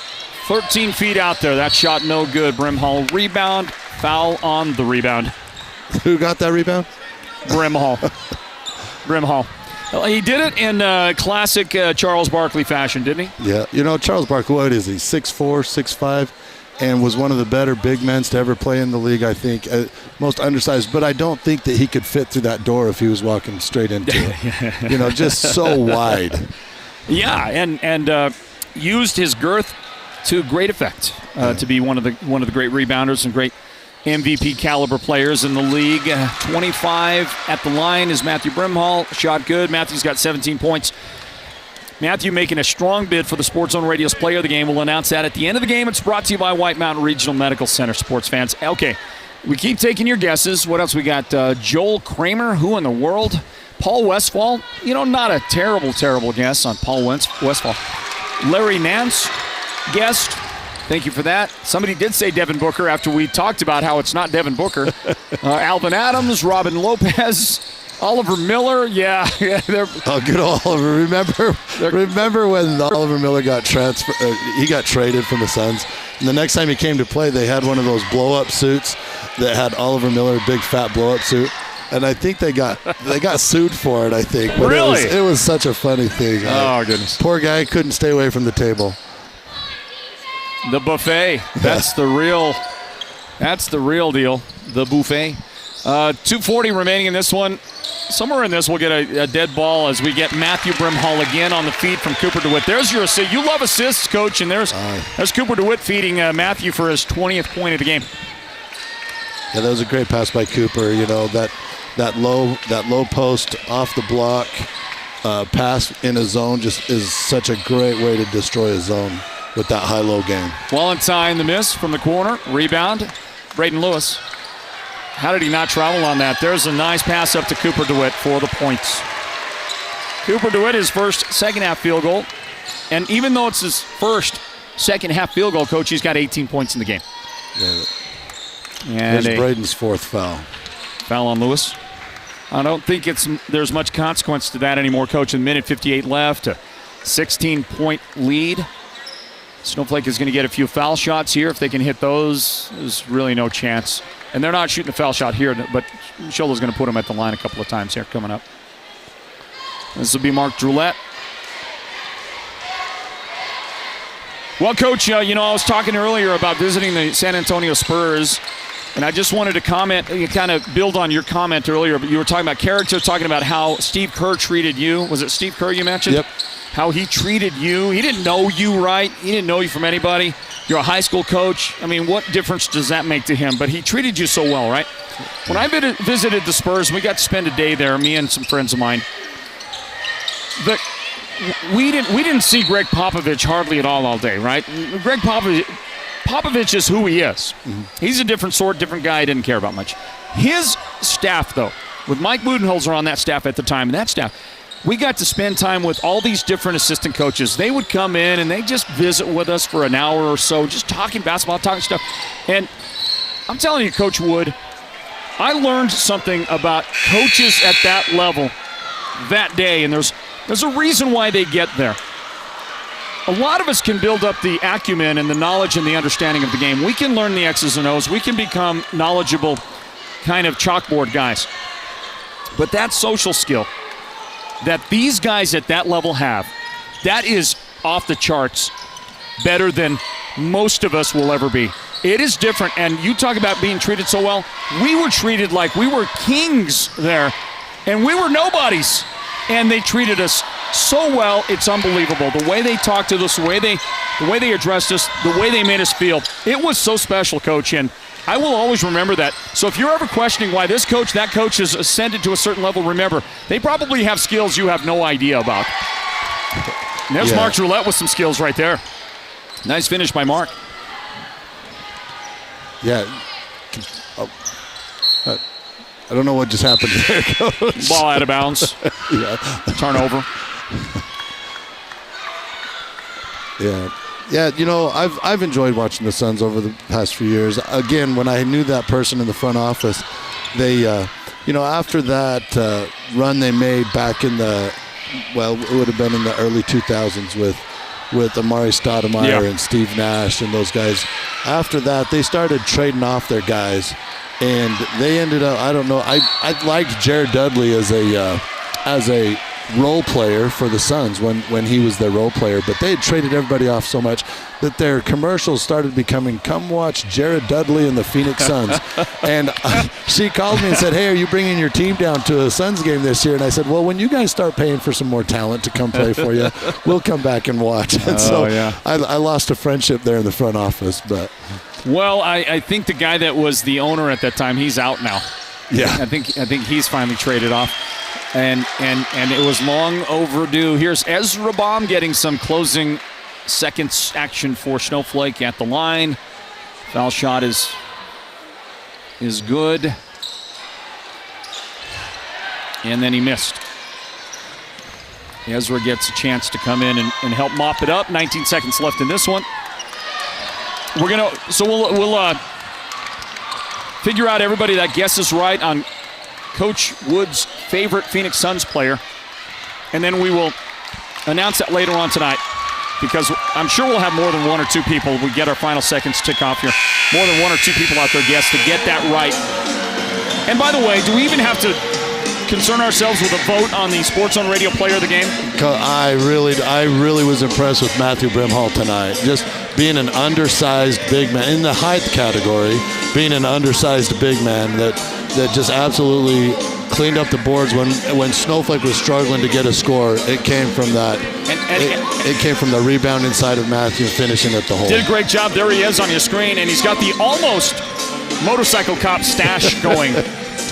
13 feet out there. That shot no good. Brimhall rebound. Foul on the rebound. Who got that rebound? Brimhall. Brimhall. He did it in classic Charles Barkley fashion, didn't he? Yeah. You know, Charles Barkley, what is he? 6'4", 6'5", and was one of the better big men to ever play in the league, I think. Most undersized, but I don't think that he could fit through that door if he was walking straight into it. You know, just so wide. Yeah, and used his girth to great effect to be one of the great rebounders and great MVP caliber players in the league. 25 at the line is Matthew Brimhall. Shot good. Matthew's got 17 points. Matthew making a strong bid for the Sports Zone Radio's Player of the Game. We'll announce that at the end of the game. It's brought to you by White Mountain Regional Medical Center, sports fans. Okay, we keep taking your guesses. What else we got? Joel Kramer, who in the world? Paul Westphal. You know, not a terrible guess on Paul Westphal. Larry Nance guessed. Thank you for that. Somebody did say Devin Booker after we talked about how it's not Devin Booker. Alvin Adams, Robin Lopez, Oliver Miller. Yeah. Oh, good Oliver. Remember when Oliver Miller got transferred? He got traded from the Suns. And the next time he came to play, they had one of those blow-up suits that had Oliver Miller, big fat blow-up suit. And I think they got sued for it, I think. But really? It was such a funny thing. Oh, goodness. Poor guy couldn't stay away from the table. The buffet. That's the real deal. The buffet. 2:40 remaining in this one. Somewhere in this, we'll get a dead ball as we get Matthew Brimhall again on the feed from Cooper DeWitt. There's your assist. You love assists, Coach, and there's Cooper DeWitt feeding Matthew for his 20th point of the game. Yeah, that was a great pass by Cooper. You know, that low post off the block pass in a zone just is such a great way to destroy a zone with that high-low game. Valentine, the miss from the corner. Rebound, Braden Lewis. How did he not travel on that? There's a nice pass up to Cooper DeWitt for the points. Cooper DeWitt, his first second-half field goal. And even though it's his first second-half field goal, Coach, he's got 18 points in the game. Yeah. And there's Braden's fourth foul. Foul on Lewis. I don't think there's much consequence to that anymore, Coach. A minute 58 left, a 16-point lead. Snowflake is going to get a few foul shots here. If they can hit those, there's really no chance. And they're not shooting a foul shot here, but Sholo's going to put them at the line a couple of times here coming up. This will be Mark Droulette. Well, Coach, I was talking earlier about visiting the San Antonio Spurs, and I just wanted to comment, kind of build on your comment earlier, but you were talking about character, talking about how Steve Kerr treated you. Was it Steve Kerr you mentioned? Yep. How he treated you. He didn't know you, right? He didn't know you from anybody. You're a high school coach. I mean, what difference does that make to him? But he treated you so well, right? When I visited the Spurs, we got to spend a day there, me and some friends of mine. We didn't see Greg Popovich hardly at all day, right? Greg Popovich is who he is. Mm-hmm. He's a different sort, different guy. He didn't care about much. His staff, though, with Mike Budenholzer on that staff at the time, and that staff, we got to spend time with all these different assistant coaches. They would come in and they just visit with us for an hour or so, just talking basketball, talking stuff. And I'm telling you, Coach Wood, I learned something about coaches at that level that day, and there's a reason why they get there. a lot of us can build up the acumen and the knowledge and the understanding of the game. We can learn the X's and O's. We can become knowledgeable kind of chalkboard guys. But that social skill that these guys at that level have, that is off the charts better than most of us will ever be. It is different, and you talk about being treated so well. We were treated like we were kings there, and we were nobodies, and they treated us so well. It's unbelievable. The way they talked to us, the way they addressed us, the way they made us feel. It was so special, Coach, and I will always remember that. So if you're ever questioning why this coach, that coach has ascended to a certain level, remember, they probably have skills you have no idea about. And there's Mark Roulette with some skills right there. Nice finish by Mark. Yeah. I don't know what just happened there, Coach. Ball out of bounds. Turnover. Yeah, you know, I've enjoyed watching the Suns over the past few years. Again, when I knew that person in the front office, they, after that run they made back in it would have been in the early 2000s with Amari Stoudemire and Steve Nash and those guys. After that, they started trading off their guys, and they ended up, I don't know, I liked Jared Dudley as a role player for the Suns when he was their role player, but they had traded everybody off so much that their commercials started becoming, come watch Jared Dudley and the Phoenix Suns. And she called me and said, hey, are you bringing your team down to a Suns game this year? And I said, well, when you guys start paying for some more talent to come play for you, we'll come back and watch. And I lost a friendship there in the front office. But well, I think the guy that was the owner at that time, he's out now. Yeah. I think he's finally traded off. And it was long overdue. Here's Ezra Baum getting some closing seconds action for Snowflake at the line. Foul shot is good. And then he missed. Ezra gets a chance to come in and help mop it up. 19 seconds left in this one. We'll figure out everybody that guesses right on Coach Wood's favorite Phoenix Suns player, and then we will announce that later on tonight, because I'm sure we'll have more than one or two people. We get our final seconds tick off here. More than one or two people out there guess to get that right. And by the way, do we even have to concern ourselves with a vote on the Sports Zone Radio Player of the Game? I really was impressed with Matthew Brimhall tonight. Just being an undersized big man in the height category, being an undersized big man that just absolutely cleaned up the boards when Snowflake was struggling to get a score. It came from that. It came from the rebound inside of Matthew finishing at the hole. Did a great job. There he is on your screen, and he's got the almost motorcycle cop stash going.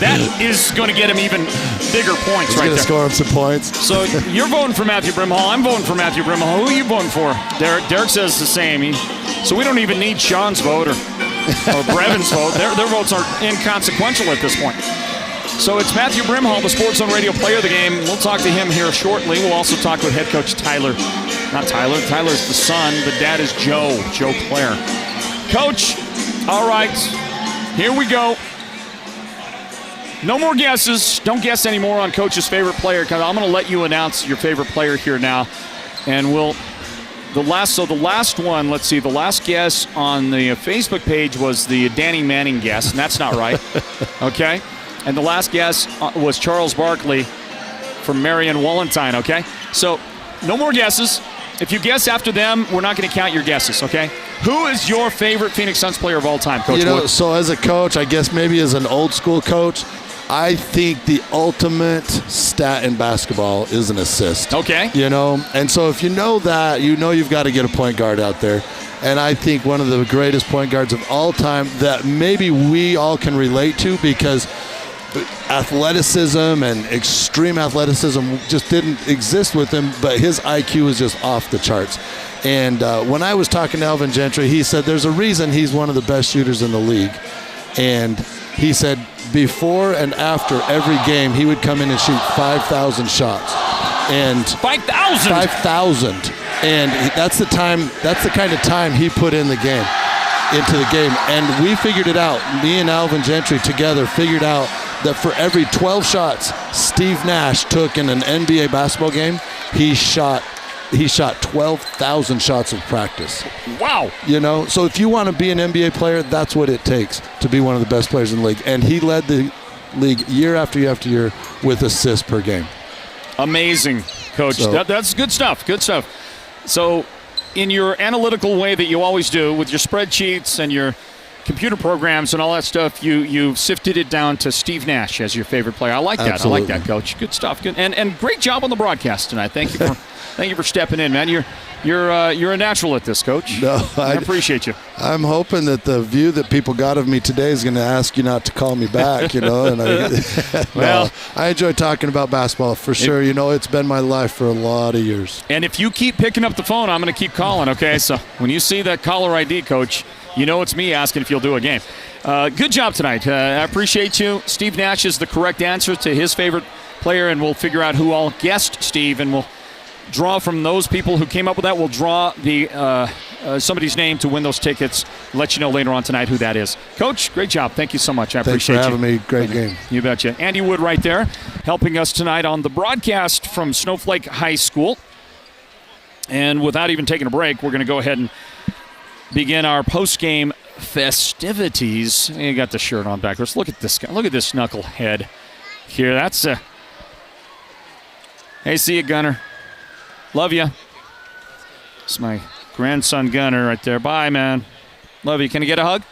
That is going to get him even bigger points. He's right going to there. score him some points. So you're voting for Matthew Brimhall. I'm voting for Matthew Brimhall. Who are you voting for? Derek says the same. So we don't even need Sean's vote or Brevin's vote. Their votes are inconsequential at this point. So it's Matthew Brimhall, the Sports Zone Radio Player of the Game. We'll talk to him here shortly. We'll also talk with head coach Tyler. Not Tyler. Tyler's the son. The dad is Joe Clare. Coach, all right, here we go. No more guesses. Don't guess anymore on Coach's favorite player, because I'm going to let you announce your favorite player here now. And the last one, let's see, the last guess on the Facebook page was the Danny Manning guess, and that's not right. Okay? And the last guess was Charles Barkley from Marion Wallentine, okay? So no more guesses. If you guess after them, we're not going to count your guesses, okay? Who is your favorite Phoenix Suns player of all time, Coach Wood? So as a coach, I guess maybe as an old school coach, I think the ultimate stat in basketball is an assist. Okay. And so if you know that, you've got to get a point guard out there. And I think one of the greatest point guards of all time that maybe we all can relate to, because athleticism and extreme athleticism just didn't exist with him, but his IQ was just off the charts. And when I was talking to Alvin Gentry, he said there's a reason he's one of the best shooters in the league. And he said before and after every game, he would come in and shoot 5,000 shots. And 5,000? 5,000. And that's the kind of time he put into the game. And we figured it out. Me and Alvin Gentry together figured out that for every 12 shots Steve Nash took in an NBA basketball game, he shot he shot 12,000 shots of practice. Wow. You know, so if you want to be an NBA player, that's what it takes to be one of the best players in the league. And he led the league year after year after year with assists per game. Amazing, Coach. So, That's good stuff. Good stuff. So in your analytical way that you always do with your spreadsheets and your computer programs and all that stuff, you sifted it down to Steve Nash as your favorite player. I like that. Absolutely. I like that, Coach. Good stuff. Good and great job on the broadcast tonight. Thank you for thank you for stepping in, man. You're a natural at this, Coach. No, I appreciate you. I'm hoping that the view that people got of me today is going to ask you not to call me back, you know. And Well, I enjoy talking about basketball for sure. You know, it's been my life for a lot of years. And if you keep picking up the phone, I'm going to keep calling, okay? So when you see that caller ID, Coach, you know it's me asking if you'll do a game. Good job tonight. I appreciate you. Steve Nash is the correct answer to his favorite player, and we'll figure out who all guessed Steve, and we'll draw from those people who came up with that. We'll draw the somebody's name to win those tickets. Let you know later on tonight who that is. Coach, great job. Thank you so much. I appreciate you. Thanks for having me. Great game. You betcha. Andy Wood right there helping us tonight on the broadcast from Snowflake High School. And without even taking a break, we're going to go ahead and begin our post-game festivities. You got the shirt on backwards. Look at this guy. Look at this knucklehead here. That's a... Hey, see you, Gunner. Love you. It's my grandson, Gunner, right there. Bye, man. Love you. Can I get a hug?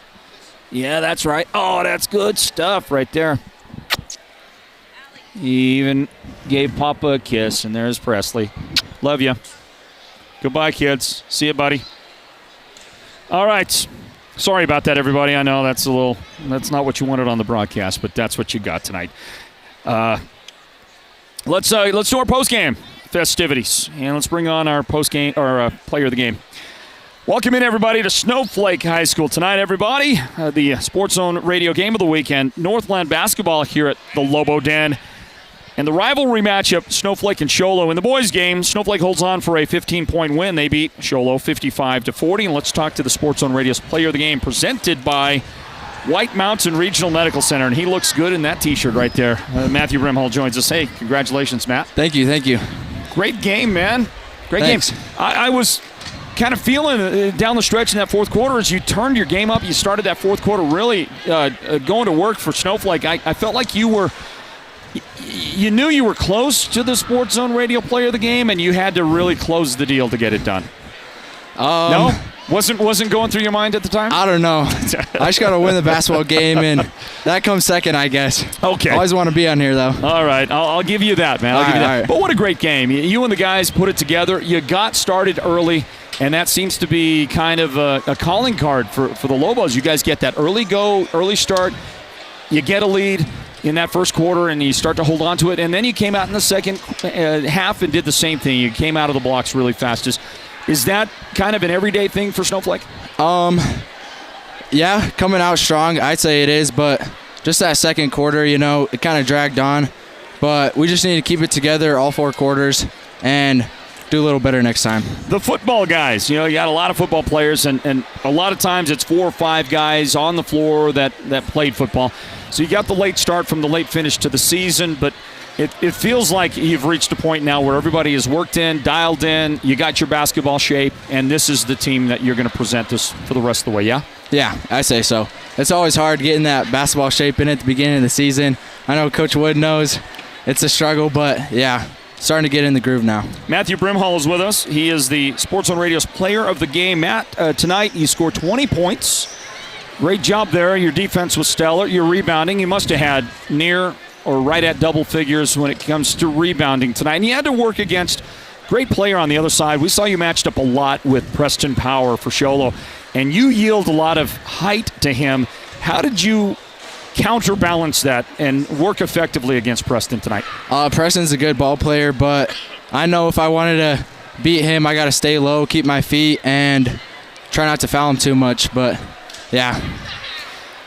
Yeah, that's right. Oh, that's good stuff right there. He even gave Papa a kiss, and there's Presley. Love you. Goodbye, kids. See you, buddy. All right. Sorry about that, everybody. I know that's not what you wanted on the broadcast, but that's what you got tonight. Let's do our post-game festivities, and let's bring on our post-game or player of the game. Welcome in, everybody, to Snowflake High School tonight, everybody. The Sports Zone radio game of the weekend. Northland Basketball here at the Lobo Den. And the rivalry matchup, Snowflake and Show Low. In the boys' game, Snowflake holds on for a 15-point win. They beat Show Low 55-40. And let's talk to the Sports Zone Radio's player of the game, presented by White Mountain Regional Medical Center. And he looks good in that T-shirt right there. Matthew Brimhall joins us. Hey, congratulations, Matt. Thank you. Great game, man. Great Thanks. game. I was kind of feeling down the stretch in that fourth quarter as you turned your game up. You started that fourth quarter really going to work for Snowflake. I felt like you knew you were close to the Sports Zone Radio player of the game, and you had to really close the deal to get it done. No? Wasn't going through your mind at the time? I don't know. I just got to win the basketball game, and that comes second, I guess. Okay. I always want to be on here, though. All right. I'll give you that, man. I'll give you that. Right. But what a great game. You and the guys put it together. You got started early, and that seems to be kind of a calling card for the Lobos. You guys get that early go, early start. You get a lead in that first quarter, and you start to hold on to it. And then you came out in the second half and did the same thing. You came out of the blocks really fast. Is that kind of an everyday thing for Snowflake? Yeah, coming out strong, I'd say it is. But just that second quarter, it kind of dragged on. But we just need to keep it together all four quarters and do a little better next time. The football guys, you got a lot of football players, and a lot of times it's 4 or 5 guys on the floor that played football. So you got the late start from the late finish to the season, but it feels like you've reached a point now where everybody is worked in, dialed in, you got your basketball shape, and this is the team that you're going to present this for the rest of the way, yeah? Yeah, I say so. It's always hard getting that basketball shape in at the beginning of the season. I know Coach Wood knows it's a struggle, but yeah, starting to get in the groove now. Matthew Brimhall is with us. He is the Sports Zone Radio's player of the game. Matt, tonight you scored 20 points. Great job there. Your defense was stellar. Your rebounding, you must have had near or right at double figures when it comes to rebounding tonight. And you had to work against great player on the other side. We saw you matched up a lot with Preston Power for Show Low, and you yield a lot of height to him. How did you counterbalance that and work effectively against Preston tonight? Preston's a good ball player, but I know if I wanted to beat him, I got to stay low, keep my feet, and try not to foul him too much. But yeah.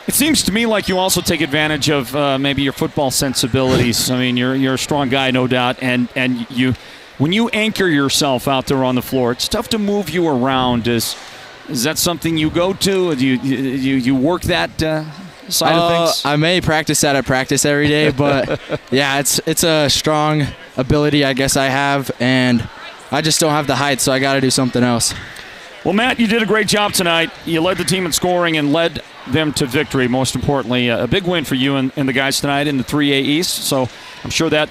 It seems to me like you also take advantage of maybe your football sensibilities. I mean, you're a strong guy, no doubt, and you, when you anchor yourself out there on the floor, it's tough to move you around. Is that something you go to? Do you work that side of things? I may practice that at practice every day, but yeah, it's a strong ability I guess I have, and I just don't have the height, so I got to do something else. Well, Matt, you did a great job tonight. You led the team in scoring and led them to victory, most importantly. A big win for you and the guys tonight in the 3A East, so I'm sure that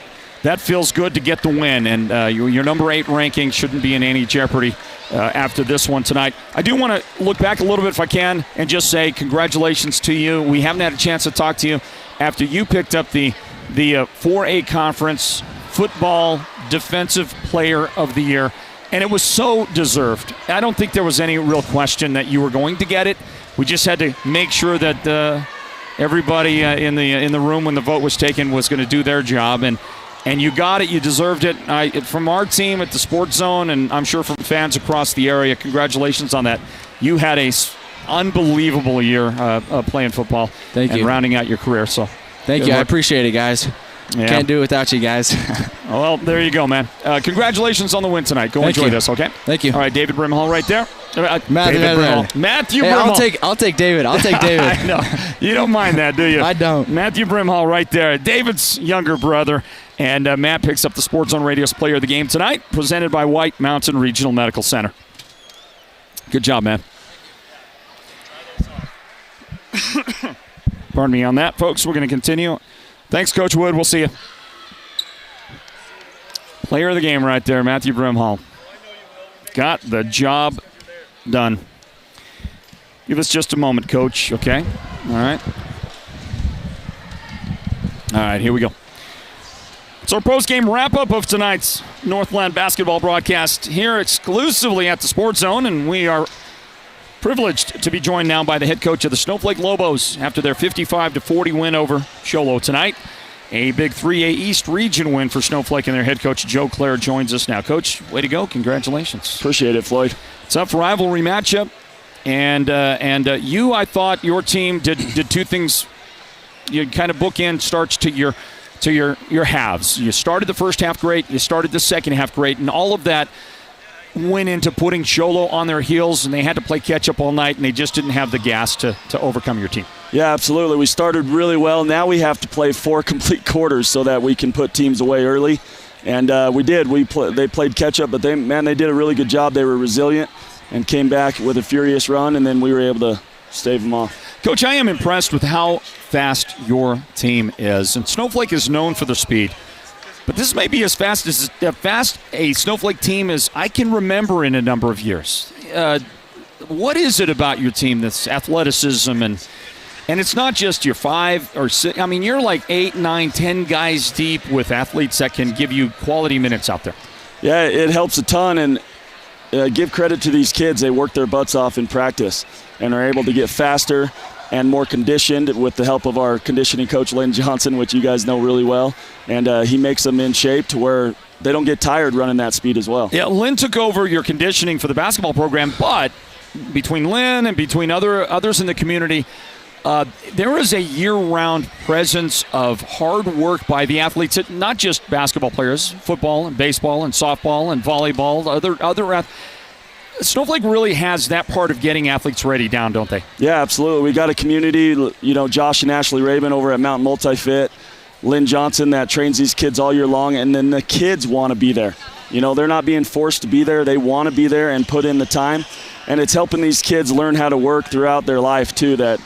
feels good to get the win, and your number 8 ranking shouldn't be in any jeopardy after this one tonight. I do want to look back a little bit, if I can, and just say congratulations to you. We haven't had a chance to talk to you after you picked up the 4A Conference Football Defensive Player of the Year, and it was so deserved. I don't think there was any real question that you were going to get it. We just had to make sure that everybody in the room when the vote was taken was going to do their job, and you got it. You deserved it. From our team at the Sports Zone, and I'm sure from fans across the area, congratulations on that. You had a unbelievable year playing football. Thank you. And rounding out your career. So, thank you. I appreciate it, guys. Yeah. Can't do it without you guys. Well, there you go, man. Congratulations on the win tonight. Go enjoy this, okay? Thank you. All right, David Brimhall right there. Matthew Brimhall. I'll take David. I'll take David. I know. You don't mind that, do you? I don't. Matthew Brimhall right there. David's younger brother. And Matt picks up the Sports Zone Radio's Player of the Game tonight, presented by White Mountain Regional Medical Center. Good job, man. Pardon me on that, folks. We're going to continue. Thanks, Coach Wood. We'll see you. Player of the game right there, Matthew Brimhall. Got the job done. Give us just a moment, Coach, okay? All right. All right, here we go. It's our post-game wrap-up of tonight's Northland Basketball broadcast here exclusively at the Sports Zone, and we are privileged to be joined now by the head coach of the Snowflake Lobos after their 55-40 win over Show Low tonight. A big 3A East region win for Snowflake, and their head coach, Joe Clare, joins us now. Coach, way to go. Congratulations. Appreciate it, Floyd. It's a tough rivalry matchup, and I thought your team did two things. You kind of bookend starts to your halves. You started the first half great. You started the second half great, and all of that went into putting Show Low on their heels, and they had to play catch-up all night, and they just didn't have the gas to overcome your team. Yeah, absolutely. We started really well. Now we have to play 4 complete quarters so that we can put teams away early, and we did. They played catch-up, but they did a really good job. They were resilient and came back with a furious run, and then we were able to stave them off. Coach, I am impressed with how fast your team is, and Snowflake is known for their speed. But this may be as fast a Snowflake team as I can remember in a number of years. What is it about your team that's athleticism and it's not just your 5 or 6. I mean, you're like 8, 9, 10 guys deep with athletes that can give you quality minutes out there. Yeah, it helps a ton, and give credit to these kids. They work their butts off in practice and are able to get faster and more conditioned with the help of our conditioning coach, Lynn Johnson, which you guys know really well. And he makes them in shape to where they don't get tired running that speed as well. Yeah, Lynn took over your conditioning for the basketball program, but between Lynn and between others in the community, there is a year-round presence of hard work by the athletes, not just basketball players, football and baseball and softball and volleyball, other Snowflake really has that part of getting athletes ready down, don't they? Yeah, absolutely. We got a community, Josh and Ashley Rabin over at Mountain Multifit, Lynn Johnson that trains these kids all year long, and then the kids want to be there. They're not being forced to be there. They want to be there and put in the time, and it's helping these kids learn how to work throughout their life too, that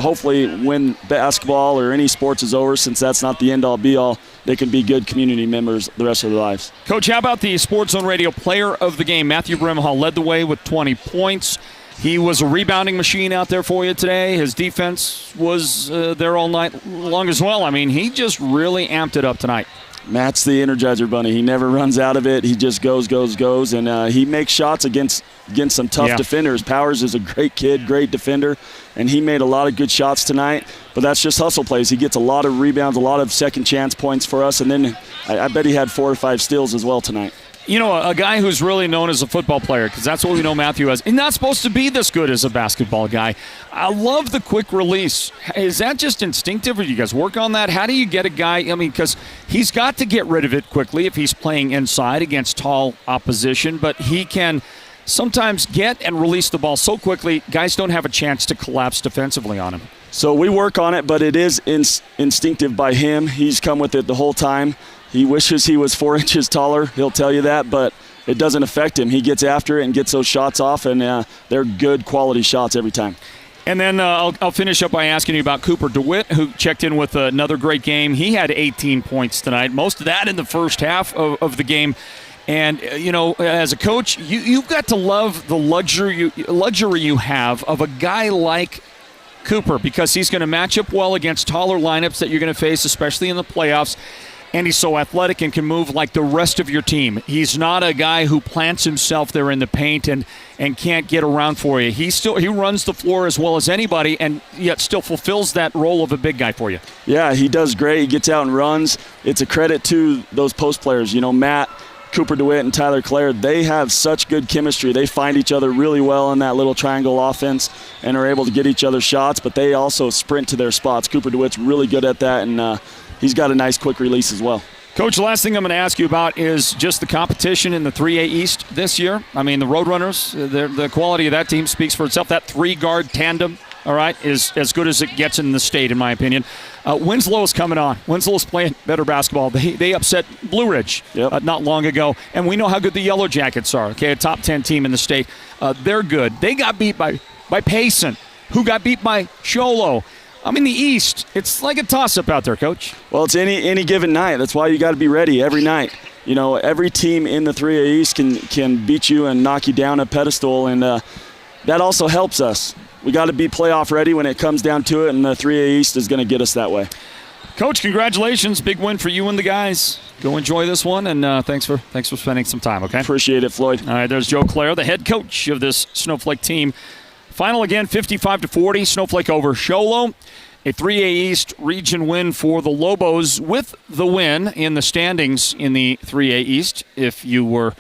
hopefully when basketball or any sports is over, since that's not the end-all be-all, they can be good community members the rest of their lives. Coach, how about the Sports Zone Radio Player of the Game? Matthew Brimhall led the way with 20 points. He was a rebounding machine out there for you today. His defense was there all night long as well. I mean, he just really amped it up tonight. Matt's the Energizer Bunny. He never runs out of it. He just goes, and he makes shots against some tough defenders. Powers is a great kid, great defender, and he made a lot of good shots tonight. But that's just hustle plays. He gets a lot of rebounds, a lot of second chance points for us, and then I bet he had 4 or 5 steals as well tonight. A guy who's really known as a football player, because that's what we know Matthew as, and not supposed to be this good as a basketball guy. I love the quick release. Is that just instinctive, or do you guys work on that? How do you get a guy, because he's got to get rid of it quickly if he's playing inside against tall opposition, but he can sometimes get and release the ball so quickly, guys don't have a chance to collapse defensively on him. So we work on it, but it is instinctive by him. He's come with it the whole time. He wishes he was 4 inches taller, he'll tell you that, but it doesn't affect him. He gets after it and gets those shots off, and they're good quality shots every time. And then I'll finish up by asking you about Cooper DeWitt, who checked in with another great game. He had 18 points tonight, most of that in the first half of the game. And, as a coach, you've got to love the luxury you have of a guy like Cooper, because he's going to match up well against taller lineups that you're going to face, especially in the playoffs. And he's so athletic and can move like the rest of your team. He's not a guy who plants himself there in the paint and can't get around for you. He runs the floor as well as anybody, and yet still fulfills that role of a big guy for you. Yeah, he does great. He gets out and runs. It's a credit to those post players. Matt, Cooper DeWitt, and Tyler Clare, they have such good chemistry. They find each other really well in that little triangle offense and are able to get each other shots, but they also sprint to their spots. Cooper DeWitt's really good at that, and he's got a nice quick release as well. Coach, the last thing I'm going to ask you about is just the competition in the 3A East this year. I mean, the Roadrunners, the quality of that team speaks for itself. That three-guard tandem, all right, is as good as it gets in the state, in my opinion. Winslow's coming on. Winslow's playing better basketball. They upset Blue Ridge not long ago, and we know how good the Yellow Jackets are, okay, a top 10 team in the state. They're good. They got beat by Payson, who got beat by Show Low. In the East, it's like a toss-up out there, Coach. Well, it's any given night. That's why you got to be ready every night. Every team in the 3A East can beat you and knock you down a pedestal, and that also helps us. We got to be playoff ready when it comes down to it, and the 3A East is going to get us that way. Coach, congratulations. Big win for you and the guys. Go enjoy this one, and thanks for spending some time, okay? Appreciate it, Floyd. All right, there's Joe Clare, the head coach of this Snowflake team. Final again, 55-40, Snowflake over Show Low. A 3A East region win for the Lobos, with the win in the standings in the 3A East, if you were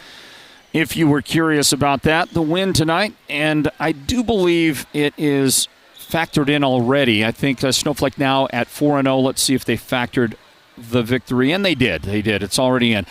curious about that. The win tonight, and I do believe it is factored in already. I think Snowflake now at 4-0. Let's see if they factored the victory, and they did. It's already in.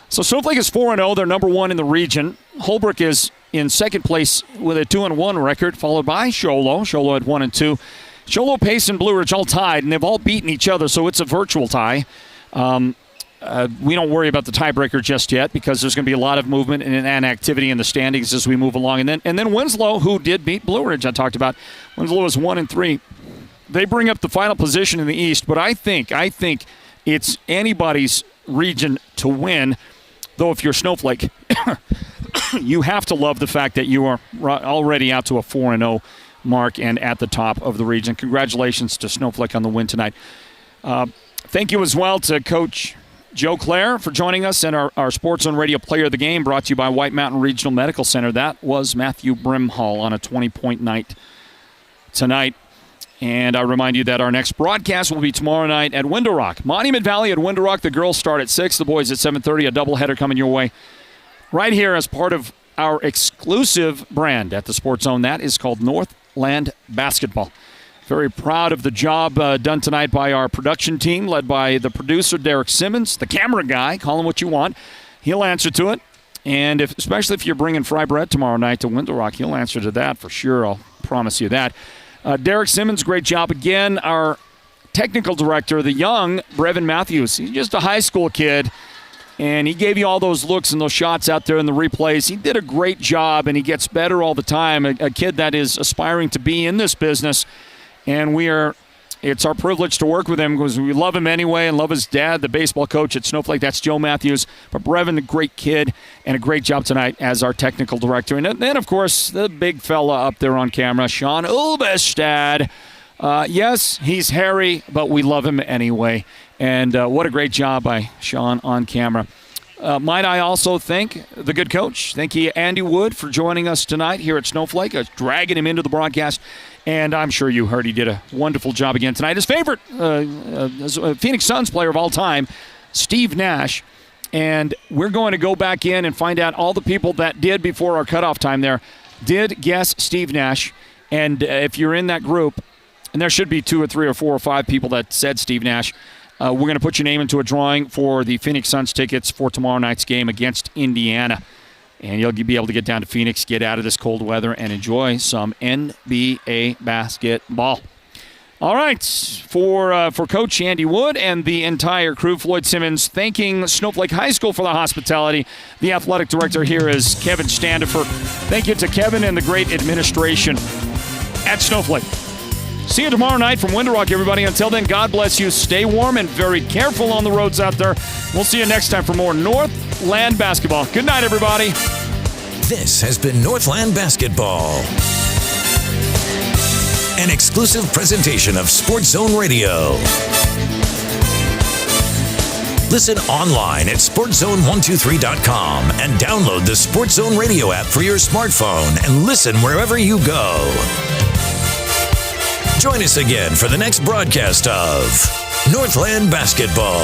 So Snowflake is 4-0. They're number one in the region. Holbrook is in second place with a 2-1 record, followed by Show Low. Show Low at 1-2. Show Low, Pace, and Blue Ridge all tied, and they've all beaten each other, so it's a virtual tie. We don't worry about the tiebreaker just yet, because there's going to be a lot of movement and activity in the standings as we move along. And then Winslow, who did beat Blue Ridge, I talked about. Winslow is 1-3. They bring up the final position in the East, but I think it's anybody's region to win. Though if you're Snowflake, you have to love the fact that you are already out to a 4-0 mark and at the top of the region. Congratulations to Snowflake on the win tonight. Thank you as well to Coach Joe Clare for joining us, and our Sports Zone Radio Player of the Game, brought to you by White Mountain Regional Medical Center. That was Matthew Brimhall on a 20-point night tonight. And I remind you that our next broadcast will be tomorrow night at Window Rock. Monument Valley at Window Rock. The girls start at 6, the boys at 7:30. A doubleheader coming your way right here as part of our exclusive brand at the Sports Zone. That is called Northland Basketball. Very proud of the job done tonight by our production team, led by the producer, Derek Simmons, the camera guy. Call him what you want. He'll answer to it. And especially if you're bringing fry bread tomorrow night to Window Rock, he'll answer to that for sure. I'll promise you that. Derek Simmons, great job again. Our technical director, the young Brevin Matthews. He's just a high school kid, and he gave you all those looks and those shots out there in the replays. He did a great job, and he gets better all the time. A kid that is aspiring to be in this business, and it's our privilege to work with him because we love him anyway and love his dad, the baseball coach at Snowflake. That's Joe Matthews. But Brevin, a great kid, and a great job tonight as our technical director. And then, of course, the big fella up there on camera, Sean Ulbestad. Yes, he's hairy, but we love him anyway. And what a great job by Sean on camera. Might I also thank the good coach. Thank you, Andy Wood, for joining us tonight here at Snowflake, dragging him into the broadcast. And I'm sure you heard he did a wonderful job again tonight. His favorite Phoenix Suns player of all time, Steve Nash. And we're going to go back in and find out all the people that did, before our cutoff time there, did guess Steve Nash. And if you're in that group, and there should be 2 or 3 or 4 or 5 people that said Steve Nash, we're going to put your name into a drawing for the Phoenix Suns tickets for tomorrow night's game against Indiana. And you'll be able to get down to Phoenix, get out of this cold weather, and enjoy some NBA basketball. All right, for Coach Andy Wood and the entire crew, Floyd Simmons thanking Snowflake High School for the hospitality. The athletic director here is Kevin Standifer. Thank you to Kevin and the great administration at Snowflake. See you tomorrow night from Window Rock, everybody. Until then, God bless you. Stay warm and very careful on the roads out there. We'll see you next time for more Northland Basketball. Good night, everybody. This has been Northland Basketball, an exclusive presentation of Sports Zone Radio. Listen online at sportszone123.com and download the Sports Zone Radio app for your smartphone and listen wherever you go. Join us again for the next broadcast of Northland Basketball.